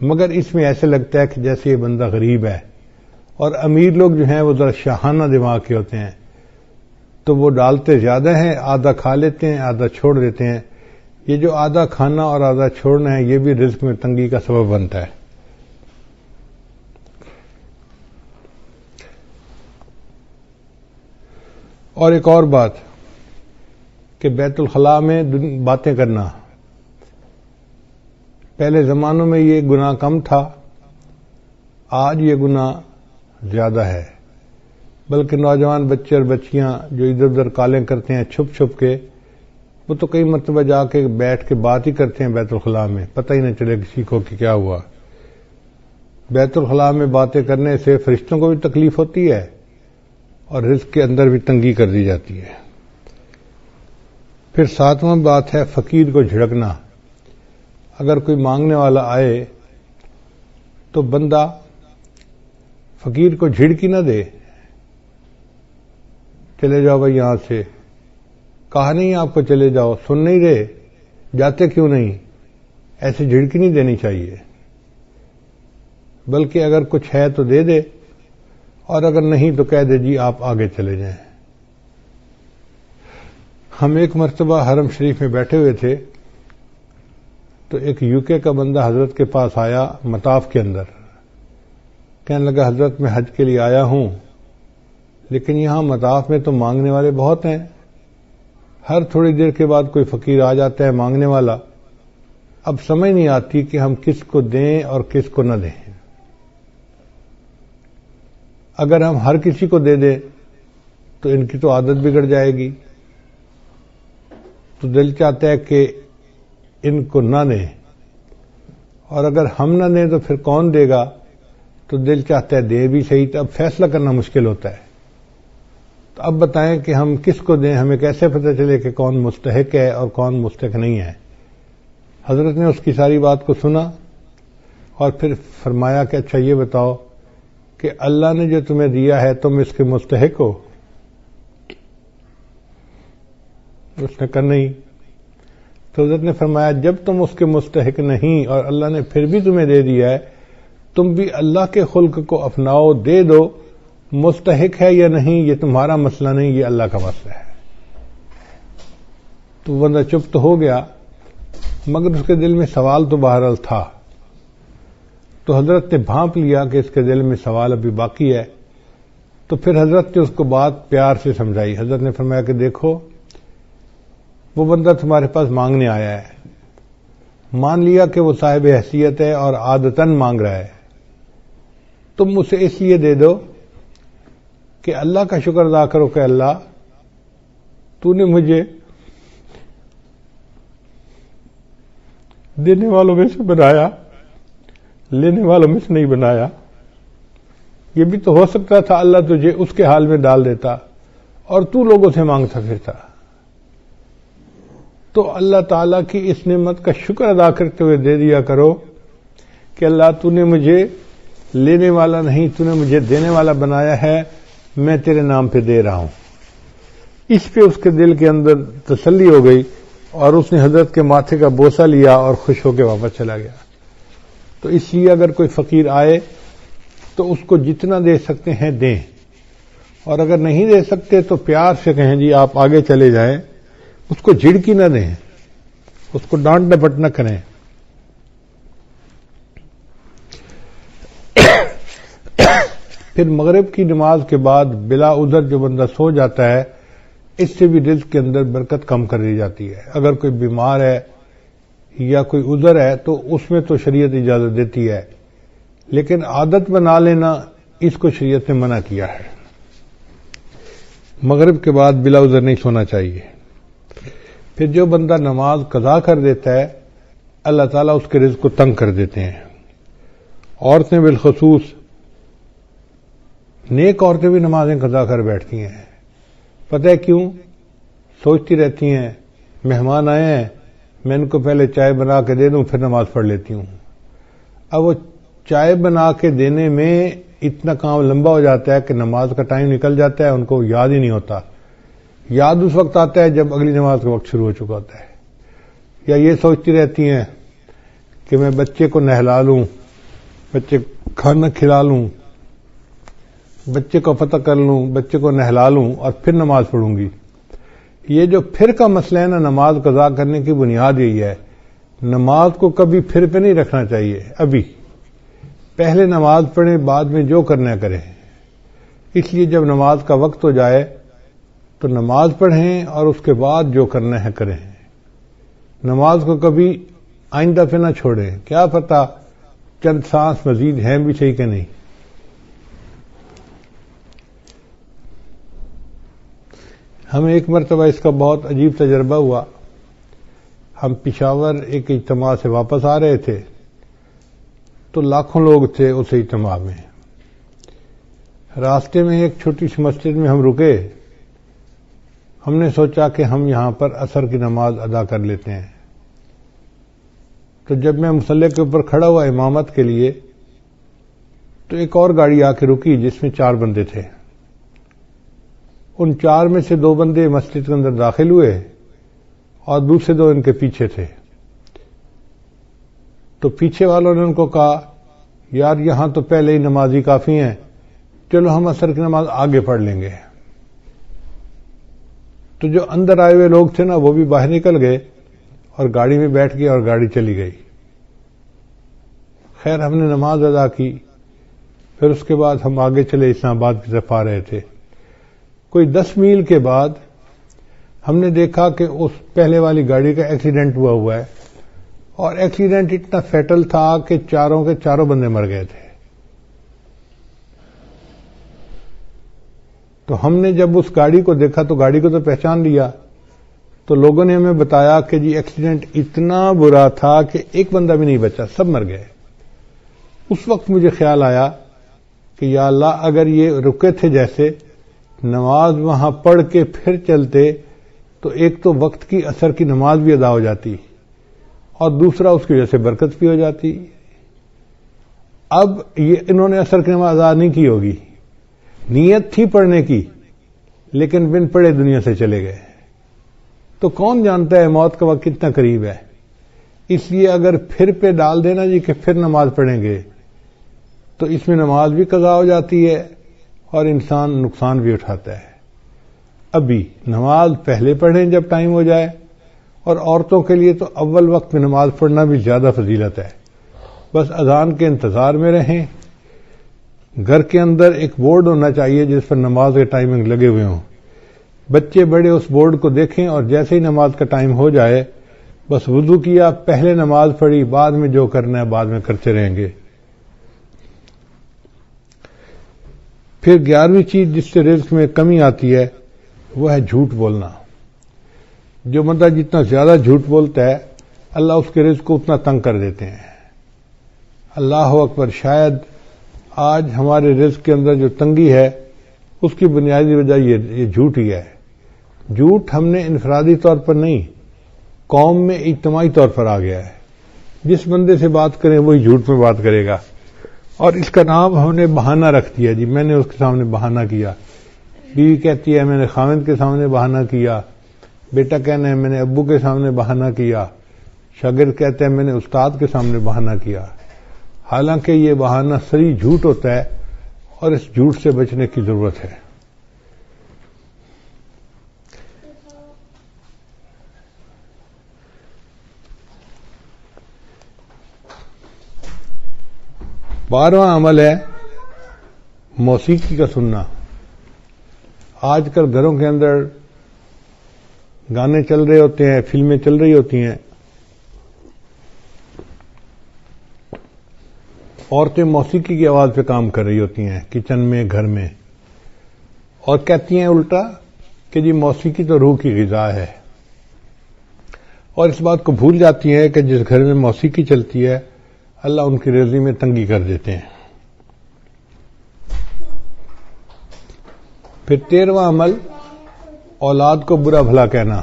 مگر اس میں ایسے لگتا ہے کہ جیسے یہ بندہ غریب ہے، اور امیر لوگ جو ہیں وہ ذرا شاہانہ دماغ کے ہوتے ہیں، تو وہ ڈالتے زیادہ ہیں، آدھا کھا لیتے ہیں، آدھا چھوڑ دیتے ہیں. یہ جو آدھا کھانا اور آدھا چھوڑنا ہے یہ بھی رزق میں تنگی کا سبب بنتا ہے. اور ایک اور بات کہ بیت الخلاء میں باتیں کرنا، پہلے زمانوں میں یہ گناہ کم تھا، آج یہ گناہ زیادہ ہے. بلکہ نوجوان بچے اور بچیاں جو ادھر ادھر کالیں کرتے ہیں چھپ چھپ کے، وہ تو کئی مرتبہ جا کے بیٹھ کے بات ہی کرتے ہیں بیت الخلاء میں، پتہ ہی نہ چلے کسی کو کہ کیا ہوا. بیت الخلاء میں باتیں کرنے سے فرشتوں کو بھی تکلیف ہوتی ہے اور رزق کے اندر بھی تنگی کر دی جاتی ہے. پھر 7واں بات ہے فقیر کو جھڑکنا. اگر کوئی مانگنے والا آئے تو بندہ فقیر کو جھڑکی نہ دے، چلے جاؤ بھائی یہاں سے، کہا نہیں آپ کو چلے جاؤ، سن نہیں رہے، جاتے کیوں نہیں، ایسے جھڑکی نہیں دینی چاہیے. بلکہ اگر کچھ ہے تو دے دے، اور اگر نہیں تو کہہ دے جی آپ آگے چلے جائیں. ہم ایک مرتبہ حرم شریف میں بیٹھے ہوئے تھے تو ایک UK کا بندہ حضرت کے پاس آیا مطاف کے اندر، کہنے لگا حضرت میں حج کے لیے آیا ہوں، لیکن یہاں مطاف میں تو مانگنے والے بہت ہیں، ہر تھوڑی دیر کے بعد کوئی فقیر آ جاتا ہے مانگنے والا، اب سمجھ نہیں آتی کہ ہم کس کو دیں اور کس کو نہ دیں. اگر ہم ہر کسی کو دے دیں تو ان کی تو عادت بگڑ جائے گی، تو دل چاہتا ہے کہ ان کو نہ دیں، اور اگر ہم نہ دیں تو پھر کون دے گا، تو دل چاہتا ہے دے بھی صحیح. تو اب فیصلہ کرنا مشکل ہوتا ہے. تو اب بتائیں کہ ہم کس کو دیں، ہمیں کیسے پتہ چلے کہ کون مستحق ہے اور کون مستحق نہیں ہے. حضرت نے اس کی ساری بات کو سنا اور پھر فرمایا کہ اچھا یہ بتاؤ کہ اللہ نے جو تمہیں دیا ہے تم اس کے مستحق ہو؟ اس نے کہا نہیں. تو حضرت نے فرمایا جب تم اس کے مستحق نہیں اور اللہ نے پھر بھی تمہیں دے دیا ہے، تم بھی اللہ کے خلق کو اپناؤ، دے دو. مستحق ہے یا نہیں یہ تمہارا مسئلہ نہیں، یہ اللہ کا مسئلہ ہے. تو بندہ چپ تو ہو گیا، مگر اس کے دل میں سوال تو بہرحال تھا. تو حضرت نے بھانپ لیا کہ اس کے دل میں سوال ابھی باقی ہے. تو پھر حضرت نے اس کو بات پیار سے سمجھائی. حضرت نے فرمایا کہ دیکھو وہ بندہ تمہارے پاس مانگنے آیا ہے، مان لیا کہ وہ صاحب حیثیت ہے اور عادتاً مانگ رہا ہے، تم اسے اس لیے دے دو کہ اللہ کا شکر ادا کرو کہ اللہ تو نے مجھے دینے والوں میں سے بنایا، لینے والوں میں سے نہیں بنایا۔ یہ بھی تو ہو سکتا تھا اللہ تجھے اس کے حال میں ڈال دیتا اور تو لوگوں سے مانگتا پھرتا۔ تو اللہ تعالیٰ کی اس نعمت کا شکر ادا کرتے ہوئے دے دیا کرو کہ اللہ تو نے مجھے لینے والا نہیں، تو نے مجھے دینے والا بنایا ہے، میں تیرے نام پہ دے رہا ہوں۔ اس پہ اس کے دل کے اندر تسلی ہو گئی اور اس نے حضرت کے ماتھے کا بوسہ لیا اور خوش ہو کے واپس چلا گیا۔ تو اس لیے اگر کوئی فقیر آئے تو اس کو جتنا دے سکتے ہیں دیں، اور اگر نہیں دے سکتے تو پیار سے کہیں جی آپ آگے چلے جائیں، اس کو جھڑکی نہ دیں، اس کو ڈانٹ ڈپٹ نہ کریں۔ پھر مغرب کی نماز کے بعد بلا عذر جو بندہ سو جاتا ہے، اس سے بھی رزق کے اندر برکت کم کر دی جاتی ہے۔ اگر کوئی بیمار ہے یا کوئی عذر ہے تو اس میں تو شریعت اجازت دیتی ہے، لیکن عادت بنا لینا اس کو شریعت نے منع کیا ہے۔ مغرب کے بعد بلا عذر نہیں سونا چاہیے۔ پھر جو بندہ نماز قضا کر دیتا ہے، اللہ تعالیٰ اس کے رزق کو تنگ کر دیتے ہیں۔ عورتیں بالخصوص، نیک عورتیں بھی نمازیں قضا کر بیٹھتی ہیں۔ پتہ ہے کیوں؟ سوچتی رہتی ہیں مہمان آئے ہیں، میں ان کو پہلے چائے بنا کے دے دوں پھر نماز پڑھ لیتی ہوں۔ اب وہ چائے بنا کے دینے میں اتنا کام لمبا ہو جاتا ہے کہ نماز کا ٹائم نکل جاتا ہے، ان کو یاد ہی نہیں ہوتا۔ یاد اس وقت آتا ہے جب اگلی نماز کا وقت شروع ہو چکا ہوتا ہے۔ یا یہ سوچتی رہتی ہیں کہ میں بچے کو نہلا لوں، بچے کھانا کھلا لوں، بچے کو پتہ کر لوں، بچے کو نہلا لوں اور پھر نماز پڑھوں گی۔ یہ جو پھر کا مسئلہ ہے نا، نماز قضا کرنے کی بنیاد یہی ہے۔ نماز کو کبھی پھر پہ نہیں رکھنا چاہیے۔ ابھی پہلے نماز پڑھیں، بعد میں جو کرنا کریں۔ اس لیے جب نماز کا وقت ہو جائے تو نماز پڑھیں اور اس کے بعد جو کرنا ہے کریں۔ نماز کو کبھی آئندہ پہ نہ چھوڑیں، کیا پتہ چند سانس مزید ہیں بھی صحیح کہ نہیں۔ ہمیں ایک مرتبہ اس کا بہت عجیب تجربہ ہوا۔ ہم پشاور ایک اجتماع سے واپس آ رہے تھے تو لاکھوں لوگ تھے اس اجتماع میں۔ راستے میں ایک چھوٹی سی مسجد میں ہم رکے۔ ہم نے سوچا کہ ہم یہاں پر عصر کی نماز ادا کر لیتے ہیں۔ تو جب میں مصلی کے اوپر کھڑا ہوا امامت کے لیے تو ایک اور گاڑی آ کے رکی جس میں 4 بندے تھے۔ ان 4 میں سے 2 بندے مسجد کے اندر داخل ہوئے اور دوسرے 2 ان کے پیچھے تھے۔ تو پیچھے والوں نے ان کو کہا یار یہاں تو پہلے ہی نمازی کافی ہیں، چلو ہم عصر کی نماز آگے پڑھ لیں گے۔ تو جو اندر آئے ہوئے لوگ تھے نا وہ بھی باہر نکل گئے اور گاڑی میں بیٹھ گئے اور گاڑی چلی گئی۔ خیر ہم نے نماز ادا کی، پھر اس کے بعد ہم آگے چلے، اسلام آباد کی طرف آ رہے تھے۔ کوئی 10 میل کے بعد ہم نے دیکھا کہ اس پہلے والی گاڑی کا ایکسیڈنٹ ہوا ہے، اور ایکسیڈنٹ اتنا فیٹل تھا کہ چاروں کے چاروں بندے مر گئے تھے۔ تو ہم نے جب اس گاڑی کو دیکھا تو گاڑی کو تو پہچان لیا، تو لوگوں نے ہمیں بتایا کہ جی ایکسیڈنٹ اتنا برا تھا کہ ایک بندہ بھی نہیں بچا، سب مر گئے۔ اس وقت مجھے خیال آیا کہ یا اللہ اگر یہ رکے تھے جیسے نماز وہاں پڑھ کے پھر چلتے تو ایک تو وقت کی عصر کی نماز بھی ادا ہو جاتی اور دوسرا اس کی وجہ سے برکت بھی ہو جاتی۔ اب یہ انہوں نے عصر کی نماز ادا نہیں کی ہوگی، نیت تھی پڑھنے کی لیکن بن پڑھے دنیا سے چلے گئے۔ تو کون جانتا ہے موت کا وقت کتنا قریب ہے۔ اس لیے اگر پھر پہ ڈال دینا جی کہ پھر نماز پڑھیں گے تو اس میں نماز بھی قضا ہو جاتی ہے اور انسان نقصان بھی اٹھاتا ہے۔ ابھی نماز پہلے پڑھیں جب ٹائم ہو جائے، اور عورتوں کے لیے تو اول وقت میں نماز پڑھنا بھی زیادہ فضیلت ہے۔ بس اذان کے انتظار میں رہیں۔ گھر کے اندر ایک بورڈ ہونا چاہیے جس پر نماز کے ٹائمنگ لگے ہوئے ہوں۔ بچے بڑے اس بورڈ کو دیکھیں اور جیسے ہی نماز کا ٹائم ہو جائے بس وضو کیا، پہلے نماز پڑھی، بعد میں جو کرنا ہے بعد میں کرتے رہیں گے۔ پھر 11ویں چیز جس سے رزق میں کمی آتی ہے وہ ہے جھوٹ بولنا۔ جو بندہ جتنا زیادہ جھوٹ بولتا ہے اللہ اس کے رزق کو اتنا تنگ کر دیتے ہیں. اللہ اکبر. شاید آج ہمارے رزق کے اندر جو تنگی ہے اس کی بنیادی وجہ یہ جھوٹ ہی ہے. جھوٹ ہم نے انفرادی طور پر نہیں، قوم میں اجتماعی طور پر آ گیا ہے. جس بندے سے بات کریں وہی جھوٹ میں بات کرے گا، اور اس کا نام ہم نے بہانہ رکھ دیا. جی میں نے اس کے سامنے بہانہ کیا، بیوی کہتی ہے میں نے خاوند کے سامنے بہانہ کیا، بیٹا کہنا ہے میں نے ابو کے سامنے بہانہ کیا، شاگرد کہتے ہیں میں نے استاد کے سامنے بہانہ کیا. حالانکہ یہ بہانہ صریح جھوٹ ہوتا ہے، اور اس جھوٹ سے بچنے کی ضرورت ہے. بارہواں عمل ہے موسیقی کا سننا. آج کل گھروں کے اندر گانے چل رہے ہوتے ہیں، فلمیں چل رہی ہوتی ہیں، عورتیں موسیقی کی آواز پہ کام کر رہی ہوتی ہیں کچن میں، گھر میں، اور کہتی ہیں الٹا کہ جی موسیقی تو روح کی غذا ہے، اور اس بات کو بھول جاتی ہیں کہ جس گھر میں موسیقی چلتی ہے اللہ ان کی رزق میں تنگی کر دیتے ہیں. پھر 13واں عمل اولاد کو برا بھلا کہنا.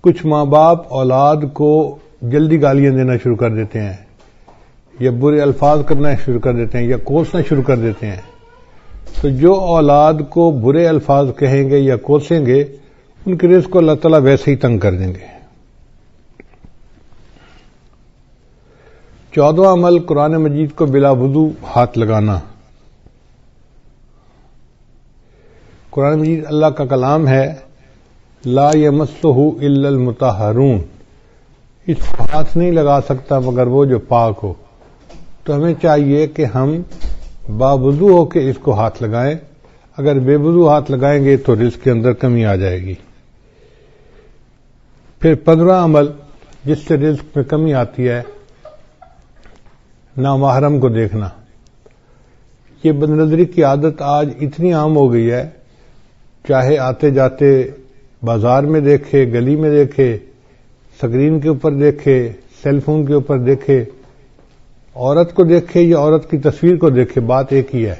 کچھ ماں باپ اولاد کو جلدی گالیاں دینا شروع کر دیتے ہیں، یا برے الفاظ کرنا شروع کر دیتے ہیں، یا کوسنا شروع کر دیتے ہیں. تو جو اولاد کو برے الفاظ کہیں گے یا کوسیں گے ان کے رزق کو اللہ تعالیٰ ویسے ہی تنگ کر دیں گے. 14واں عمل قرآن مجید کو بلا وضو ہاتھ لگانا. قرآن مجید اللہ کا کلام ہے، لا یمسہ الا المطہرون، اس کو ہاتھ نہیں لگا سکتا مگر وہ جو پاک ہو. تو ہمیں چاہیے کہ ہم باوضو ہو کے اس کو ہاتھ لگائیں. اگر بے وضو ہاتھ لگائیں گے تو رزق کے اندر کمی آ جائے گی. پھر 15واں عمل جس سے رزق میں کمی آتی ہے، نامحرم کو دیکھنا. یہ بدنظری کی عادت آج اتنی عام ہو گئی ہے، چاہے آتے جاتے بازار میں دیکھے، گلی میں دیکھے، سکرین کے اوپر دیکھے، سیل فون کے اوپر دیکھے، عورت کو دیکھے یا عورت کی تصویر کو دیکھے، بات ایک ہی ہے.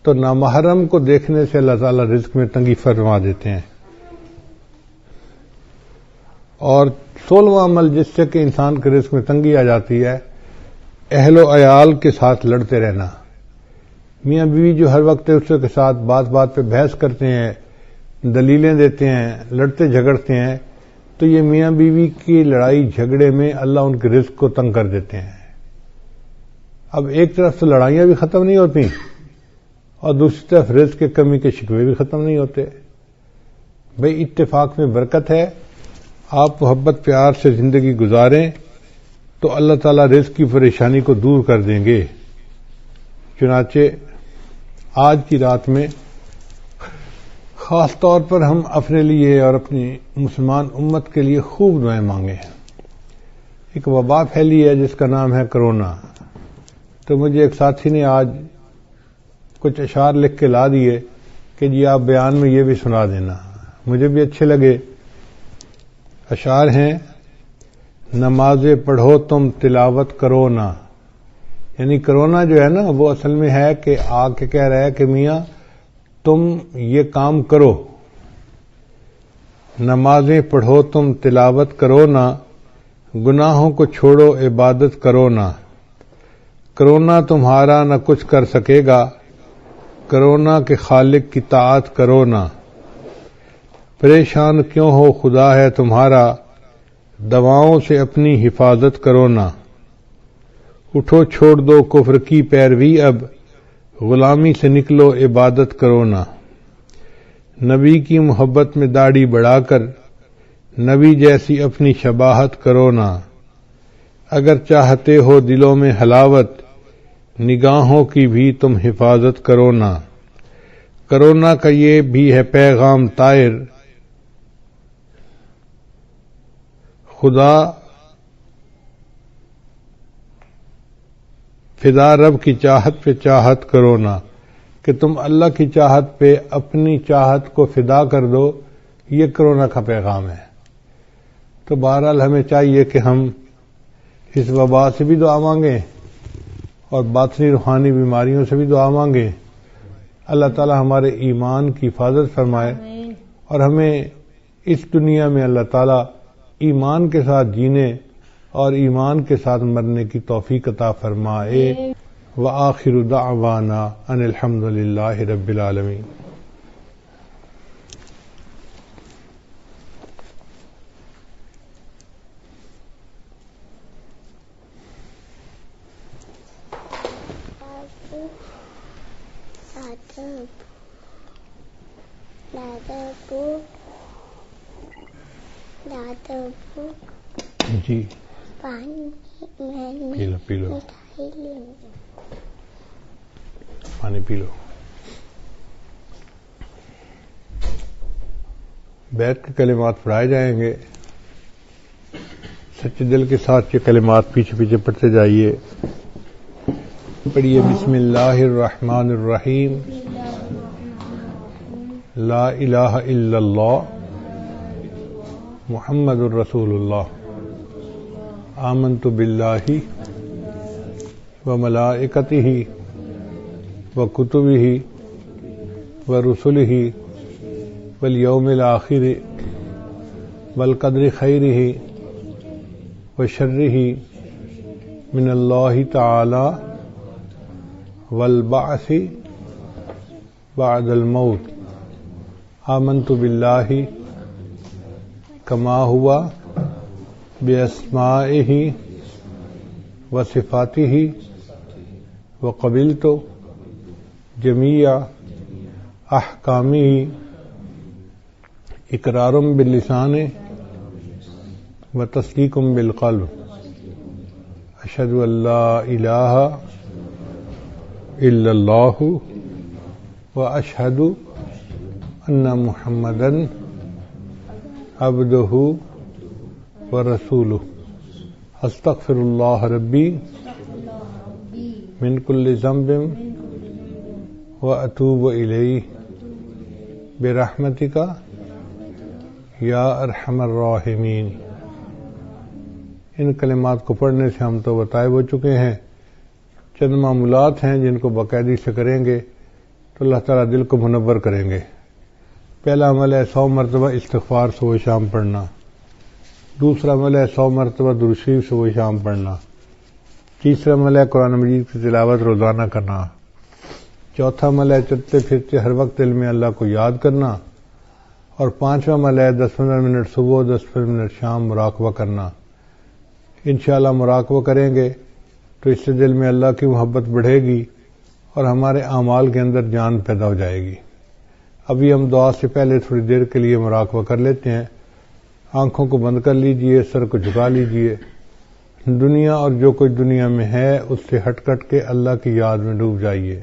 تو نامحرم کو دیکھنے سے اللہ تعالیٰ رزق میں تنگی فرما دیتے ہیں. اور 16واں عمل جس سے کہ انسان کے رزق میں تنگی آ جاتی ہے، اہل و عیال کے ساتھ لڑتے رہنا. میاں بیوی جو ہر وقت ایک دوسرے کے ساتھ بات بات پہ بحث کرتے ہیں، دلیلیں دیتے ہیں، لڑتے جھگڑتے ہیں، تو یہ میاں بیوی کی لڑائی جھگڑے میں اللہ ان کے رزق کو تنگ کر دیتے ہیں. اب ایک طرف سے لڑائیاں بھی ختم نہیں ہوتی اور دوسری طرف رزق کی کمی کے شکوے بھی ختم نہیں ہوتے. بھئی اتفاق میں برکت ہے، آپ محبت پیار سے زندگی گزاریں تو اللہ تعالیٰ رزق کی پریشانی کو دور کر دیں گے. چنانچہ آج کی رات میں خاص طور پر ہم اپنے لیے اور اپنی مسلمان امت کے لیے خوب دعائیں مانگیں. ایک وبا پھیلی ہے جس کا نام ہے کرونا. تو مجھے ایک ساتھی نے آج کچھ اشعار لکھ کے لا دیے کہ جی آپ بیان میں یہ بھی سنا دینا. مجھے بھی اچھے لگے. اشعار ہیں، نمازیں پڑھو تم تلاوت کرو نا. یعنی کرونا جو ہے نا وہ اصل میں ہے کہ آ کے کہہ رہا ہے کہ میاں تم یہ کام کرو، نمازیں پڑھو تم تلاوت کرو نا، گناہوں کو چھوڑو عبادت کرو نا. کرونا تمہارا نہ کچھ کر سکے گا، کرونا کے خالق کی طاعت کرو نا. پریشان کیوں ہو خدا ہے تمہارا، دواؤں سے اپنی حفاظت کرو نا. اٹھو چھوڑ دو کفر کی پیروی، اب غلامی سے نکلو عبادت کرو نا. نبی کی محبت میں داڑھی بڑھا کر نبی جیسی اپنی شباہت کرو نا. اگر چاہتے ہو دلوں میں حلاوت، نگاہوں کی بھی تم حفاظت کرو نا. کرونا کا یہ بھی ہے پیغام طائر، خدا فدا رب کی چاہت پہ چاہت کرو نا. کہ تم اللہ کی چاہت پہ اپنی چاہت کو فدا کر دو، یہ کرونا کا پیغام ہے. تو بہرحال ہمیں چاہیے کہ ہم اس وبا سے بھی دعا مانگیں اور باطنی روحانی بیماریوں سے بھی دعا مانگیں. اللہ تعالی ہمارے ایمان کی حفاظت فرمائے اور ہمیں اس دنیا میں اللہ تعالی ایمان کے ساتھ جینے اور ایمان کے ساتھ مرنے کی توفیق عطا فرمائے. وآخر دعوانا ان الحمد للہ رب العالمین. جی پی لو پانی پی لو. بیت کے کلمات پڑھائے جائیں گے. سچے دل کے ساتھ یہ کلمات پیچھے پیچھے پڑھتے جائیے. پڑھیے بسم اللہ الرحمن الرحیم. لا الہ الا اللہ محمد الرسول اللہ. آمنت باللہ وملائکتہ وکتبہ ورسلہ والیوم الآخر والقدر خیرہ وشرہ من اللہ تعالی والبعث بعد الموت. آمنت باللہ کما ہوا باسمائہ وصفاتہ وقبلت جمیع احکامہ اقرار باللسان وتصدیق بالقلب. اشہد ان لا الہ الا اللہ واشہد ان محمدا عبدہ ورسولہ. استغفر اللہ ربی من کل ذنب واتوب الیہ برحمتک یا ارحم الراحمین. ان کلمات کو پڑھنے سے ہم تو بتائے ہو چکے ہیں. چند معمولات ہیں جن کو باقاعدگی سے کریں گے تو اللہ تعالیٰ دل کو منور کریں گے. پہلا عمل ہے 100 مرتبہ استغفار صبح شام پڑھنا. دوسرا عمل ہے 100 مرتبہ درود شریف صبح شام پڑھنا. تیسرا عمل ہے قرآن مجید کی تلاوت روزانہ کرنا. چوتھا عمل ہے چلتے پھرتے ہر وقت دل میں اللہ کو یاد کرنا. اور پانچواں عمل ہے 10-15 منٹ صبح 10-15 منٹ شام مراقبہ کرنا. انشاءاللہ مراقبہ کریں گے تو اس سے دل میں اللہ کی محبت بڑھے گی اور ہمارے اعمال کے اندر جان پیدا ہو جائے گی. ابھی ہم دعا سے پہلے تھوڑی دیر کے لیے مراقبہ کر لیتے ہیں. آنکھوں کو بند کر لیجئے، سر کو جھکا لیجئے. دنیا اور جو کچھ دنیا میں ہے اس سے ہٹ کٹ کے اللہ کی یاد میں ڈوب جائیے.